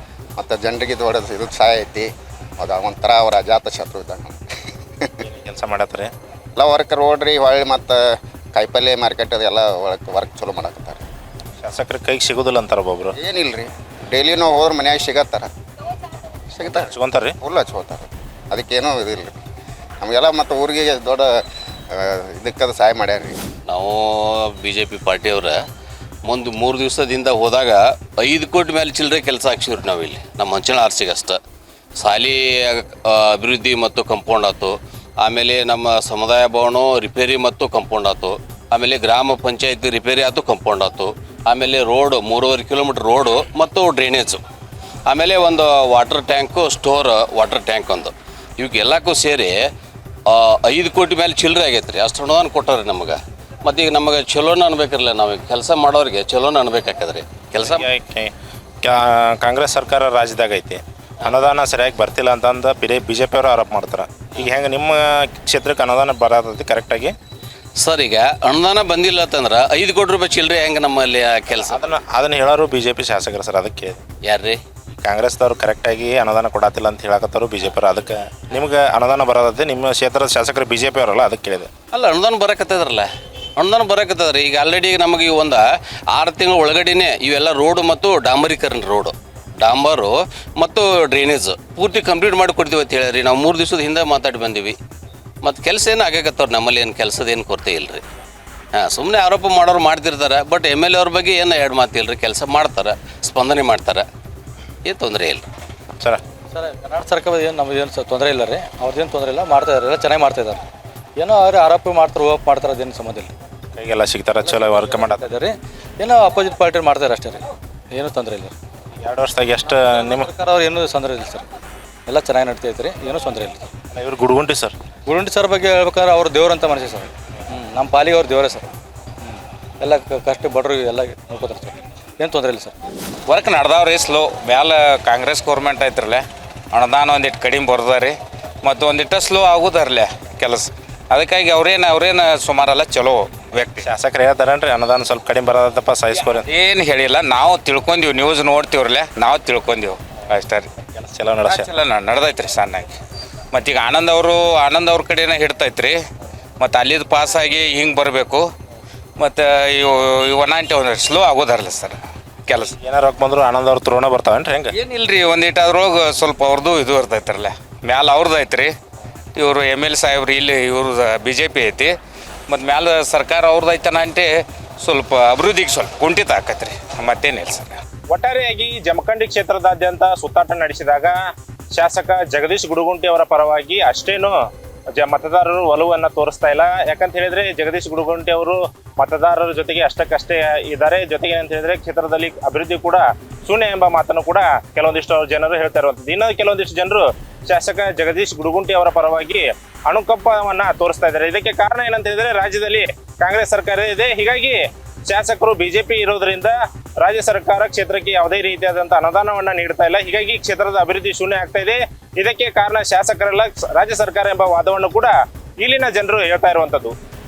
ಮತ್ತು ಜನರಿಗೆ ಇದು ಸಹಾಯ ಐತಿ. ಅದು ಒಂಥರ ಅವ್ರ ಅಜಾತ ಶತ್ರು ಇದ್ದಂಗೆ. ಕೆಲಸ ಮಾಡತ್ತಾರೆ ಎಲ್ಲ ವರ್ಕ್ ರೋಡ್ ರೀ. ಹೊಳ್ಳಿ ಮತ್ತು ಕಾಯಿಪಲ್ಲೆ ಮಾರ್ಕೆಟ್ ಅದೆಲ್ಲ ವರ್ಕ್ ಚಲೋ ಮಾಡಕತ್ತಾರೆ. ಶಾಸಕರ ಕೈಗೆ ಸಿಗೋದಿಲ್ಲ ಅಂತಾರೆ ಒಬ್ಬೊಬ್ರು. ಏನಿಲ್ಲ ರೀ, ಡೈಲಿ ನಾವು ಹೋದ್ರೆ ಮನ್ಯಾಗ ಸಿಗತ್ತಾರ, ಸಿಗ್ತಾರೆ, ಹಚ್ಕೊಂತಾರೆ ರೀ, ಫುಲ್ ಹಚ್ಕೋತಾರೆ. ಅದಕ್ಕೇನೂ ಇದಿಲ್ಲ ರೀ. ನಮಗೆಲ್ಲ ಮತ್ತು ಊರಿಗೆ ದೊಡ್ಡ ಇದಕ್ಕದು ಸಹಾಯ ಮಾಡ್ಯಾರ ರೀ. ನಾವು BJP ಪಾರ್ಟಿಯವ್ರ ಮುಂದೆ 3 ದಿವಸದಿಂದ ಹೋದಾಗ 5 ಕೋಟಿ ಮೇಲೆ ಚಿಲ್ಲರೆ ಕೆಲಸ ಹಾಕ್ಸಿವ್ರಿ ನಾವು ಇಲ್ಲಿ ನಮ್ಮ ಹಂಚಿನಾಳ್ ಆರ್ಸಿಗೆ ಅಷ್ಟೆ. ಶಾಲಿ ಅಭಿವೃದ್ಧಿ ಮತ್ತು ಕಂಪೌಂಡ್ ಆಯ್ತು. ಆಮೇಲೆ ನಮ್ಮ ಸಮುದಾಯ ಭವನ ರಿಪೇರಿ ಮತ್ತು ಕಂಪೌಂಡ್ ಆಯ್ತು. ಆಮೇಲೆ ಗ್ರಾಮ ಪಂಚಾಯತಿ ರಿಪೇರಿ ಆಯ್ತು, ಕಂಪೌಂಡ್ ಆಯ್ತು. ಆಮೇಲೆ ರೋಡ್ 3.5 ಕಿಲೋಮೀಟ್ರ್ ರೋಡು ಮತ್ತು ಡ್ರೈನೇಜು. ಆಮೇಲೆ ಒಂದು water tank, store water tank ಒಂದು. ಇವಕ್ಕೆಲ್ಲಕ್ಕೂ ಸೇರಿ 5 ಕೋಟಿ ಮೇಲೆ ಚಿಲ್ಲರೆ ಆಗೈತೆ ರೀ. ಅಷ್ಟು ಅನುದಾನ ಕೊಟ್ಟಾರೆ ನಮಗೆ. ಮತ್ತು ಈಗ ನಮಗೆ ಚಲೋನ ಅನ್ಬೇಕಿರಲ್ಲ, ನಾವು ಕೆಲಸ ಮಾಡೋರಿಗೆ ಚಲೋನ ಅನ್ಬೇಕಾಗ್ತದೆ. ಕೆಲಸ ಕಾಂಗ್ರೆಸ್ ಸರ್ಕಾರ ರಾಜ್ಯದಾಗ ಐತಿ, ಅನುದಾನ ಸರಿಯಾಗಿ ಬರ್ತಿಲ್ಲ ಅಂತಂದು BJP ಅವರು ಆರೋಪ ಮಾಡ್ತಾರೆ. ಈಗ ಹೆಂಗೆ ನಿಮ್ಮ ಕ್ಷೇತ್ರಕ್ಕೆ ಅನುದಾನ ಬರತೈತಿ ಕರೆಕ್ಟಾಗಿ? ಸರ್, ಈಗ ಅನುದಾನ ಬಂದಿಲ್ಲ ಅಂತಂದ್ರೆ 5 ಕೋಟಿ ರೂಪಾಯಿ ಚಿಲ್ಲರೆ ಹೆಂಗೆ ನಮ್ಮಲ್ಲಿ ಕೆಲಸ? ಅದನ್ನು ಹೇಳೋರು BJP ಶಾಸಕರು ಸರ್. ಅದಕ್ಕೆ ಯಾರು ರೀ? ಕಾಂಗ್ರೆಸ್ದವ್ರು ಕರೆಕ್ಟಾಗಿ ಅನುದಾನ ಕೊಡತ್ತಿಲ್ಲ ಅಂತ ಹೇಳಕತ್ತಾರು BJP ಅವರು. ಅದಕ್ಕೆ ನಿಮ್ಗೆ ಅನುದಾನ ಬರೋದೈತಿ, ನಿಮ್ಮ ಕ್ಷೇತ್ರದ ಶಾಸಕರು BJP ಅವರಲ್ಲ, ಅದಕ್ಕೆ ಕೇಳಿದೆ. ಅಲ್ಲ, ಅನುದಾನ ಬರಕತ್ತದ್ರಲ್ಲ, ಅನುದಾನ ಬರಕತ್ತದ ರೀ. ಈಗ ಆಲ್ರೆಡಿ ನಮಗೆ ಒಂದು 6 ತಿಂಗಳ ಒಳಗಡೆನೆ ಇವೆಲ್ಲ ರೋಡು ಮತ್ತು ಡಾಂಬರೀಕರಣ ರೋಡು, ಡಾಂಬರು ಮತ್ತು ಡ್ರೈನೇಜ್ ಪೂರ್ತಿ ಕಂಪ್ಲೀಟ್ ಮಾಡಿ ಕೊಡ್ತೀವಿ ಅಂತ ಹೇಳಿರಿ. ನಾವು 3 ದಿವಸದ ಹಿಂದೆ ಮಾತಾಡಿ ಬಂದೀವಿ. ಮತ್ತು ಕೆಲಸ ಏನು ಆಗಕತ್ತವ್ರು, ನಮ್ಮಲ್ಲಿ ಏನು ಕೆಲಸದ ಏನು ಕೊರತೆ ಇಲ್ಲ ರೀ. ಸುಮ್ಮನೆ ಆರೋಪ ಮಾಡೋರು ಮಾಡ್ತಿರ್ತಾರೆ, ಬಟ್ MLA ಅವ್ರ ಬಗ್ಗೆ ಏನು ಎರಡು ಮಾತಿಲ್ಲ ರೀ. ಕೆಲಸ ಮಾಡ್ತಾರೆ, ಸ್ಪಂದನೆ ಮಾಡ್ತಾರೆ, ಏನು ತೊಂದರೆ ಇಲ್ಲ ಸರ್. ಕರ್ನಾಟಕ ಸರ್ಕಾರ ಏನು ನಮಗೇನು ತೊಂದರೆ ಇಲ್ಲ ರೀ, ಅವ್ರದ್ದೇನು ತೊಂದರೆ ಇಲ್ಲ, ಮಾಡ್ತಾ ಇದ್ದಾರೆ, ಎಲ್ಲ ಚೆನ್ನಾಗಿ ಮಾಡ್ತಾ ಇದ್ದಾರೆ. ಏನೋ ಅವ್ರು ಆರೋಪ ಮಾಡ್ತಾರೆ, ಹೋಗಿ ಮಾಡ್ತಾರೆ, ಅದೇನು ಸಂಬಂಧ ಇಲ್ಲ. ಕೈಗೆಲ್ಲ ಸಿಗ್ತಾರೆ, ಚಲೋ ವರ್ಕ್ ಮಾಡತ್ತೆ ಇದ್ದಾರೆ ರೀ. ಏನೋ ಅಪೋಸಿಟ್ ಪಾರ್ಟಿ ಮಾಡ್ತಾರೆ ಅಷ್ಟೇ ರೀ, ಏನೂ ತೊಂದರೆ ಇಲ್ಲ. 2 ವರ್ಷದಾಗ ಎಷ್ಟು ನಿಮ್ಮ ಸರ್ಕಾರ ಅವ್ರು ಏನೂ ತೊಂದರೆ ಇಲ್ಲ ಸರ್, ಎಲ್ಲ ಚೆನ್ನಾಗಿ ನಡ್ತೈತೆ ರೀ, ಏನೂ ತೊಂದರೆ ಇಲ್ಲ. ಇವ್ರು ಗುಡುಗುಂಟಿ ಸರ್. ಗುಡುಗುಂಟಿ ಸರ್ ಬಗ್ಗೆ ಹೇಳ್ಬೇಕಾದ್ರೆ ಅವ್ರು ದೇವ್ರು ಅಂತ ಮನುಷ್ಯ ಸರ್. ನಮ್ಮ ಪಾಲಿಗೆ ಅವ್ರು ದೇವರೇ ಸರ್. ಎಲ್ಲ ಕಷ್ಟ ಬಡ್ರಿಗೆ ಎಲ್ಲ ನೋಡ್ಕೋತಾರೆ ಸರ್, ಏನು ತೊಂದರೆ ಇಲ್ಲ ಸರ್. Work ನಡ್ದಾವ್ರಿ slow. ಮ್ಯಾಲೆ ಕಾಂಗ್ರೆಸ್ ಗೌರ್ಮೆಂಟ್ ಐತ್ರಲ್ಲ, ಅನುದಾನ ಒಂದಿಟ್ಟು ಕಡಿಮೆ ಬರ್ದ ರೀ, ಮತ್ತು ಒಂದಿಟ್ಟು ಸ್ಲೋ ಆಗುದಾರಲ್ಲ ಕೆಲಸ. ಅದಕ್ಕಾಗಿ ಅವ್ರೇನು ಸುಮಾರೆಲ್ಲ ಚಲೋ ವ್ಯಕ್ತಿ. ಶಾಸಕರು ಹೇಳ್ತಾರೇನ್ರಿ ಅನುದಾನ ಸ್ವಲ್ಪ ಕಡಿಮೆ ಬರೋದಪ್ಪ ಸಹಿಸ್ಕೋರಿ ಏನು ಹೇಳಿಲ್ಲ, ನಾವು ತಿಳ್ಕೊಂಡೀವಿ, ನ್ಯೂಸ್ ನೋಡ್ತೀವ್ರಲ್ಲ, ನಾವು ತಿಳ್ಕೊಂಡೀವಿ ಅಷ್ಟೇ ರೀ. ಚಲೋ ನಡೆಸ ಚಲೋ ನಡೆದೈತೆ ರೀ ಸಣ್ಣಾಗಿ. ಮತ್ತೀಗ ಆನಂದ್ ಅವ್ರ ಕಡೆನೇ ಹಿಡ್ತೈತೆ ರೀ. ಮತ್ತು ಅಲ್ಲಿದ್ದು ಪಾಸಾಗಿ ಹಿಂಗೆ ಬರಬೇಕು. ಮತ್ತು ಇವು 191 ಸ್ಲೋ ಆಗೋದಾರಲ್ಲ ಸರ್ ಕೆಲಸ. ಏನಾರು ರೊಕ್ಕ ಬಂದ್ರು ಆನಂದ್ ಅವ್ರ ತ್ರೋಣ ಬರ್ತಾವೇನ್ರಿ ಹೆಂಗೆ? ಏನಿಲ್ಲ ರೀ, ಒಂದಿಟ್ಟಾದ್ರೋಗ ಸ್ವಲ್ಪ ಅವ್ರದ್ದು ಇದು ಇರ್ತೈತ್ರಲ್ಲ, ಮ್ಯಾಲೆ ಅವ್ರದ್ದು ಐತೆ ರೀ. ಇವರು MLA ಸಾಹೇಬ್ರು ಇಲ್ಲಿ ಇವ್ರದ್ದು BJP ಐತಿ, ಮತ್ತು ಮ್ಯಾಲೆ ಸರ್ಕಾರ ಅವ್ರದ್ದು ಐತನ ಅಂತೆ ಸ್ವಲ್ಪ ಅಭಿವೃದ್ಧಿಗೆ ಸ್ವಲ್ಪ ಕುಂಠಿತ ಆಕೈತೆ ರೀ, ಮತ್ತೇನಿಲ್ಲ ಸರ್. ಒಟ್ಟಾರೆಯಾಗಿ ಜಮಖಂಡಿ ಕ್ಷೇತ್ರದಾದ್ಯಂತ ಸುತ್ತಾಟ ನಡೆಸಿದಾಗ ಶಾಸಕ ಜಗದೀಶ್ ಗುಡುಗುಂಟಿ ಅವರ ಪರವಾಗಿ ಅಷ್ಟೇನು ಮತದಾರರು ಒಲವನ್ನು ತೋರಿಸ್ತಾ ಇಲ್ಲ. ಯಾಕಂತ ಹೇಳಿದ್ರೆ ಜಗದೀಶ್ ಗುಡುಗುಂಟಿ ಅವರು ಮತದಾರರ ಜೊತೆಗೆ ಅಷ್ಟಕ್ಕಷ್ಟೇ ಇದ್ದಾರೆ. ಜೊತೆಗೆ ಏನಂತ ಹೇಳಿದ್ರೆ ಕ್ಷೇತ್ರದಲ್ಲಿ ಅಭಿವೃದ್ಧಿ ಕೂಡ ಶೂನ್ಯ ಎಂಬ ಮಾತನ್ನು ಕೂಡ ಕೆಲವೊಂದಿಷ್ಟು ಜನರು ಹೇಳ್ತಾ ಇರುವಂಥದ್ದು. ಇನ್ನು ಕೆಲವೊಂದಿಷ್ಟು ಜನರು ಶಾಸಕ ಜಗದೀಶ್ ಗುಡುಗುಂಟಿ ಅವರ ಪರವಾಗಿ ಅನುಕಂಪವನ್ನ ತೋರಿಸ್ತಾ ಇದ್ದಾರೆ. ಇದಕ್ಕೆ ಕಾರಣ ಏನಂತ ಹೇಳಿದ್ರೆ ರಾಜ್ಯದಲ್ಲಿ ಕಾಂಗ್ರೆಸ್ ಸರ್ಕಾರ ಇದೆ. ಹೀಗಾಗಿ ಶಾಸಕರು BJP ಇರೋದ್ರಿಂದ ರಾಜ್ಯ ಸರ್ಕಾರ ಕ್ಷೇತ್ರಕ್ಕೆ ಯಾವುದೇ ರೀತಿಯಾದಂತಹ ಅನುದಾನವನ್ನ ನೀಡ್ತಾ ಇಲ್ಲ. ಹೀಗಾಗಿ ಕ್ಷೇತ್ರದ ಅಭಿವೃದ್ಧಿ ಶೂನ್ಯ ಆಗ್ತಾ ಇದೆ. ಇದಕ್ಕೆ ಕಾರಣ ಶಾಸಕರೆಲ್ಲ ರಾಜ್ಯ ಸರ್ಕಾರ ಎಂಬ ವಾದವನ್ನು ಕೂಡ ಇಲ್ಲಿನ ಜನರು ಹೇಳ್ತಾ ಇರುವಂತದ್ದು.